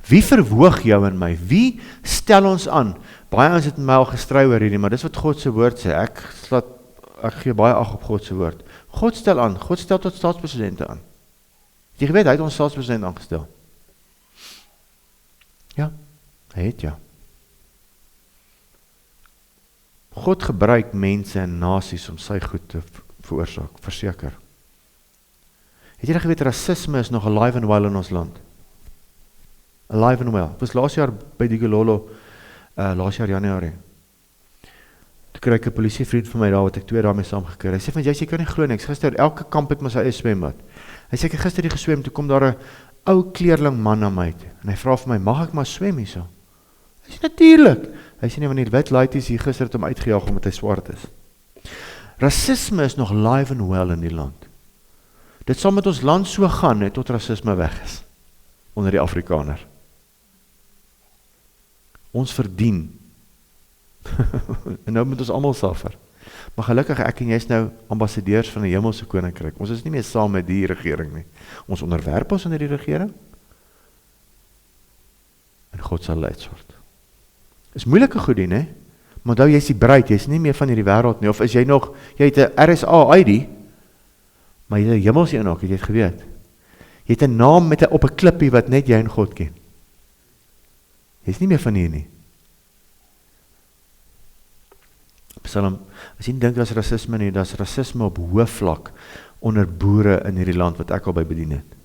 Wie verhoog jou en my? Wie stel ons aan? Baie ons het my al gestry oor hierdie, maar dis wat God se woord sê. Ek gee baie ag op God se woord. God stel aan, God stel tot staatspresidente aan. Het jy geweet, hy het ons staatspresident aangestel? Ja, hy het ja. God gebruik mense en nasies om sy goed te veroorsaak, verseker. Het jy geweet, rasisme is nog alive and well in ons land? Alive and well. Ek was laas jaar by die Gololo, laas jaar Januarie. Toe kry ek 'n polisievriend van my daar, wat ek 2 dae mee saamgekeer. Hy sê van, jy kan nie glo niks. Gister, elke kamp het maar sy eie swembad. Hy sê, ek het gister hier geswem, toe kom daar 'n ou kleerling man na my toe. En hy vra vir my, mag ek maar swem hierso? Hy sê, natuurlijk. Hy sê, nee, want die wit laities hier gister het hom uitgejaag omdat hy swart is. Rasisme is nog live and well in die land. Dit sal met ons land so gaan, net tot rasisme weg is, onder die Afrikaner. Ons verdien, en nou moet ons almal suffer. Maar gelukkig ek en jy is nou ambassadeurs van die hemelse koninkryk. Ons is nie meer saam met die regering nie. Ons onderwerp ons onder die regering, en God sal leids word. Is moeilike goedie, né? Maar onthou, jy is die bruid, jy is nie meer van hierdie wêreld nie, of is jy nog, jy het 'n RSA ID, maar jy het 'n hemelse een ook, het jy het geweet. Jy het 'n naam op 'n klippie wat net jy en God ken. Jy is nie meer van hier nie. Psalm, as jy nie dink dat is rasisme nie, dat is rasisme op hoë vlak onder boere in hierdie land wat ek al by bedien het.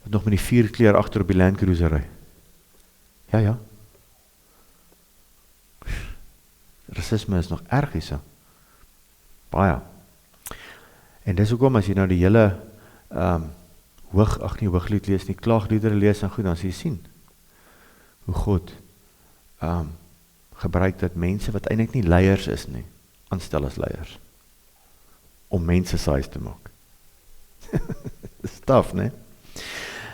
Wat nog met die 4 kleur agter op die Land Cruiser ry. Ja. Rasisme is nog erg hierso. Baie. En dis hoekom as jy nou die hele hooglied lees nie, klaagliedere lees en goed, dan sal jy sien hoe God gebruik dat mense wat eintlik nie leiers is nie, aanstel as leiers om mense size te maak. Dis tough, né?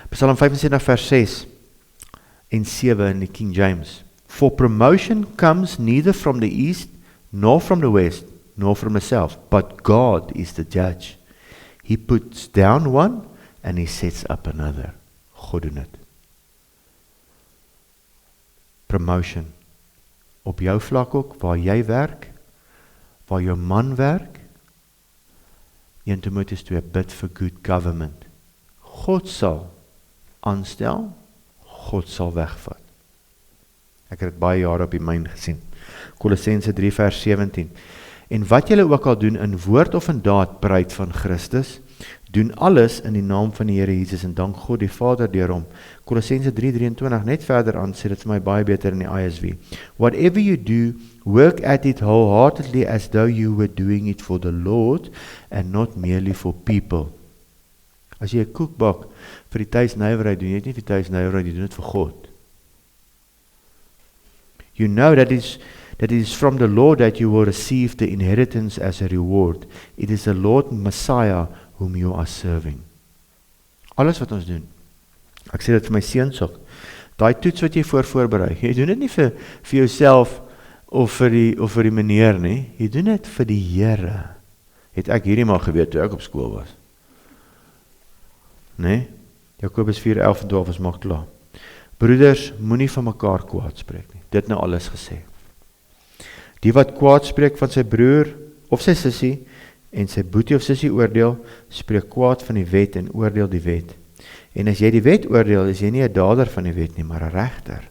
Psalm 75 vers 6 en 7 in die King James. For promotion comes neither from the east, nor from the west, nor from the south, but God is the judge. He puts down one, and he sets up another. God doen dit. Promotion. Op jou vlak ook, waar jy werk, waar jou man werk, 1 Timotheus 2, bid for good government. God sal aanstel, God sal wegvat. Ek het dit baie jare op die myn gesien. Kolossense 3 vers 17. En wat julle ook al doen in woord of in daad, bruid van Christus, doen alles in die naam van die Here Jesus en dank God die Vader deur hom. Kolossense 3:23 net verder aan sê dit vir my baie beter in die ISV. Whatever you do, work at it wholeheartedly as though you were doing it for the Lord and not merely for people. As jy 'n koek bak vir die tuisnywerheid, doen jy dit nie vir die tuisnywerheid, jy doen dit vir God. You know that it is from the Lord that you will receive the inheritance as a reward. It is the Lord Messiah whom you are serving. Alles wat ons doen. Ek sê dit vir my seuns ook. Daai toets wat jy voorberei. Jy doen dit nie vir jouself of vir die meneer nie. Jy doen dit vir die Here. Het ek hierdie maar geweet toe ek op skool was. Nee? Jakobus 4:11 en 12 is maar klaar. Broeders, moenie van mekaar kwaad spreek nie. Dit nou alles gesê. Die wat kwaad spreek van sy broer of sy sussie en sy boetie of sussie oordeel, spreek kwaad van die wet en oordeel die wet. En as jy die wet oordeel, is jy nie 'n dader van die wet nie, maar 'n regter.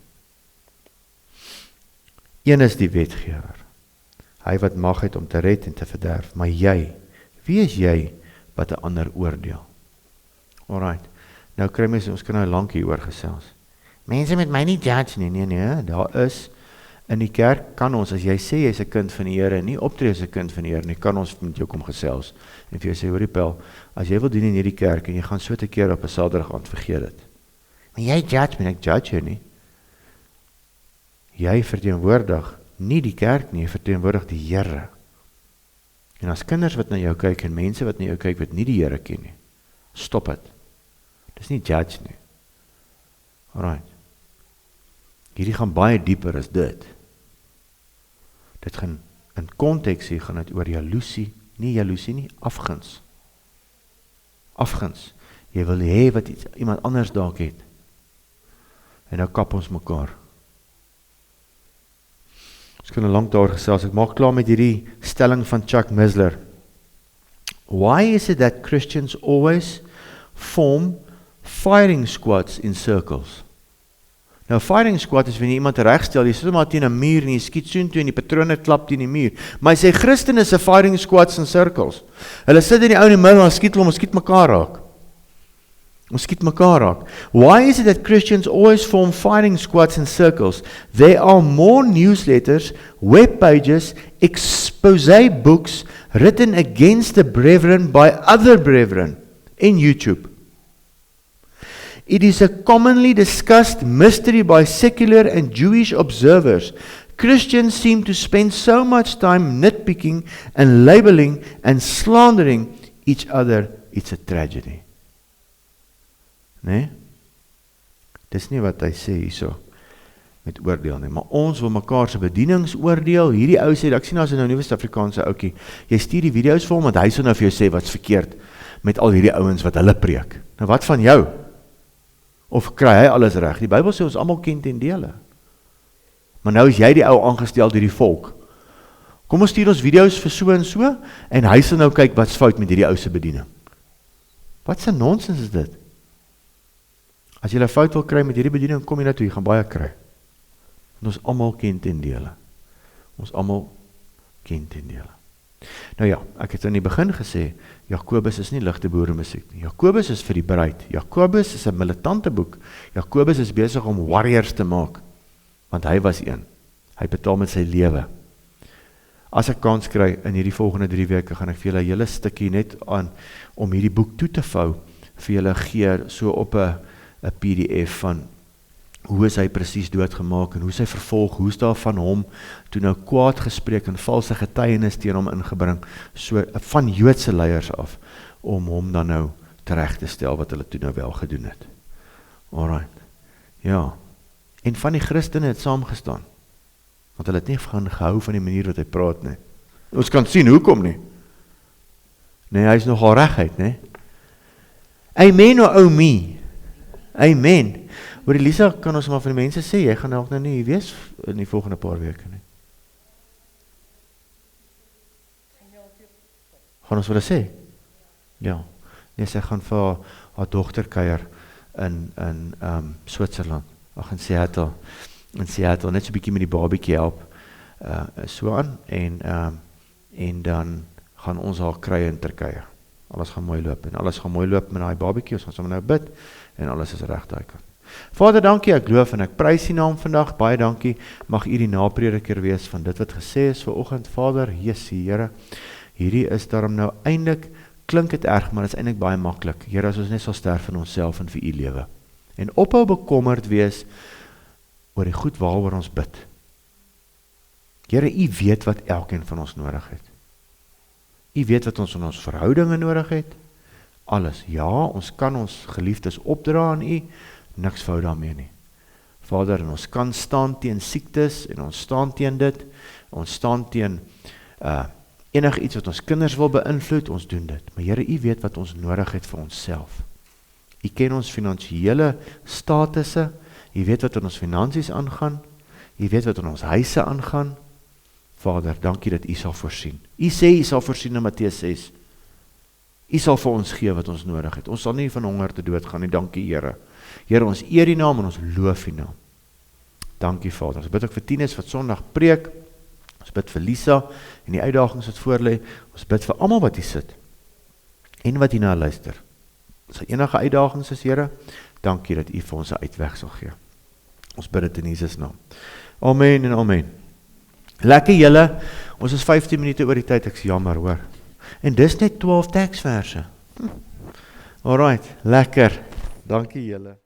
Een is die wetgewer. Hy wat mag het om te red en te verderf, maar jy, wie is jy wat 'n ander oordeel? Alright. Nou kry mens, ons kan nou lank hieroor gesels. Mense met my nie judge nie, nee, daar is in die kerk kan ons, as jy sê jy is 'n kind van die Here en nie optree as 'n kind van die Here nie, kan ons met jou kom gesels. En vir jou sê, hoorie Pel, as jy wil dien in hierdie kerk en jy gaan so 'n keer op 'n Saterdag aand, vergeet dit. Maar jy judge my, ek judge jou nie. Jy verteenwoordig nie die kerk nie, jy verteenwoordig die Here. En as kinders wat na jou kyk en mense wat na jou kyk wat nie die Here ken nie, stop dit. Dis nie judge nie. Alright. Hierdie gaan baie dieper as dit. Dit gaan, in konteks hier gaan dit oor jaloesie nie, afguns. Afguns. Jy wil hê wat iemand anders dalk het. En nou kap ons mekaar. Ons kan 'n lank daar gesels. Ek maak klaar met hierdie stelling van Chuck Missler. Why is it that Christians always form firing squads in circles? Nou, firing squad is wanneer iemand regstel, jy sit maar teen 'n muur en jy skiet soontoe en die patrone klap teen die muur. Maar hy sê Christene is 'n firing squads in circles. Hulle sit in die ou in die middel en skiet hulle, ons skiet mekaar raak. Why is it that Christians always form firing squads in circles? There are more newsletters, web pages, expose books written against the brethren by other brethren in YouTube. It is a commonly discussed mystery by secular and Jewish observers Christians seem to spend so much time nitpicking and labeling and slandering each other. It's a tragedy. Nee? Dis nie wat hy sê hierso met oordeel nie, maar ons wil mekaar se bedieningsoordeel. Hierdie ou sê, ek sien as 'n nou nuwe Suid-Afrikaanse ouetjie, jy stuur die video's vir hom, want hy sal nou vir jou sê wat's verkeerd met al hierdie ouens wat hulle preek. Nou wat van jou? Of kry hy alles reg? Die Bybel sê ons almal ken ten dele. Maar nou is jy die ou aangestel deur die volk. Kom ons stuur ons video's vir so en so, en hy sal nou kyk wat's fout met hierdie ou se bediening. Wat 'n nonsens is dit? As jy 'n fout wil kry met hierdie bediening, kom jy na toe, jy gaan baie kry. Want ons almal ken ten dele. Ons almal ken ten dele. Nou ja, ek het aan die begin gesê, Jakobus is nie ligte boeremusiek nie. Jakobus is vir die bruid. Jakobus is 'n militante boek. Jakobus is besig om warriors te maak, want hy was een. Hy betaal met sy lewe. As ek kans kry in hierdie volgende 3 weke, gaan ek vir julle 'n hele stukkie net aan om hierdie boek toe te vou, vir julle gee so op 'n PDF van hoe is hy presies doodgemaak en hoe is hy vervolg, hoe is daar van hom toe nou kwaad gespreek en valse getuienis teen hom ingebring, so van Joodse leiers af, om hom dan nou terecht te stel wat hulle toe nou wel gedoen het. Alright, ja, en van die Christene het saamgestaan, want hulle het nie gaan gehou van die manier wat hy praat nie. Ons kan sien, hoekom nie? Nee, hy is nogal reguit, nee. Amen o ou me. Amen. Hoor Elisa, kan ons maar vir die mense sê, jy gaan ook nou nie wees in die volgende paar weke nie. Gaan ons vir hulle sê? Ja. Nee, sy gaan vir haar dogter kuier in Switserland. Ag in Seattle. In Seattle, net so 'n bietjie met die babietjie help. So aan en dan gaan ons haar kry in Turkye. Alles gaan mooi loop en alles gaan mooi loop met daai babietjie. Ons gaan sommer nou bid en alles is reg daai kant. Vader, dankie, ek loof en ek prys U naam vandag, baie dankie, mag U die naprediker wees van dit wat gesê is vanoggend, Vader, Jesusie, Here, hierdie is daarom nou eintlik, klink dit erg, maar dit is eintlik baie maklik, Here, as ons net sal sterf in onsself en vir U lewe, en ophou bekommerd wees oor die goed waaroor ons bid. Here, U weet wat elkeen van ons nodig het. U weet wat ons in ons verhoudinge nodig het, alles, ja, ons kan ons geliefdes opdra aan U, niks fout daarmee nie. Vader, en ons kan staan teen siektes, en ons staan teen dit, ons staan teen enig iets wat ons kinders wil beïnvloed, ons doen dit. Maar Here, U weet wat ons nodig het vir onsself. U ken ons finansiële statusse, U weet wat in ons finansies aangaan, U weet wat in ons huise aangaan. Vader, dankie dat U sal voorsien. U sê U sal voorsien in Matteus 6. U sal vir ons gee wat ons nodig het. Ons sal nie van honger te dood gaan nie, dankie Here. Here, ons eer U naam en ons loof U naam. Dankie Vader. Ons bid ook vir Tienes wat Sondag preek. Ons bid vir Lisa en die uitdagings wat voor lê. Ons bid vir almal wat hier sit en wat hierna luister. As daar enige uitdagings is, Here, dankie dat U vir ons 'n uitweg sal gee. Ons bid dit in Jesus naam. Amen en amen. Lekker julle. Ons is 15 minute oor die tyd, ek is jammer hoor. En dis net 12 teksverse. Alright, lekker. Dankie julle.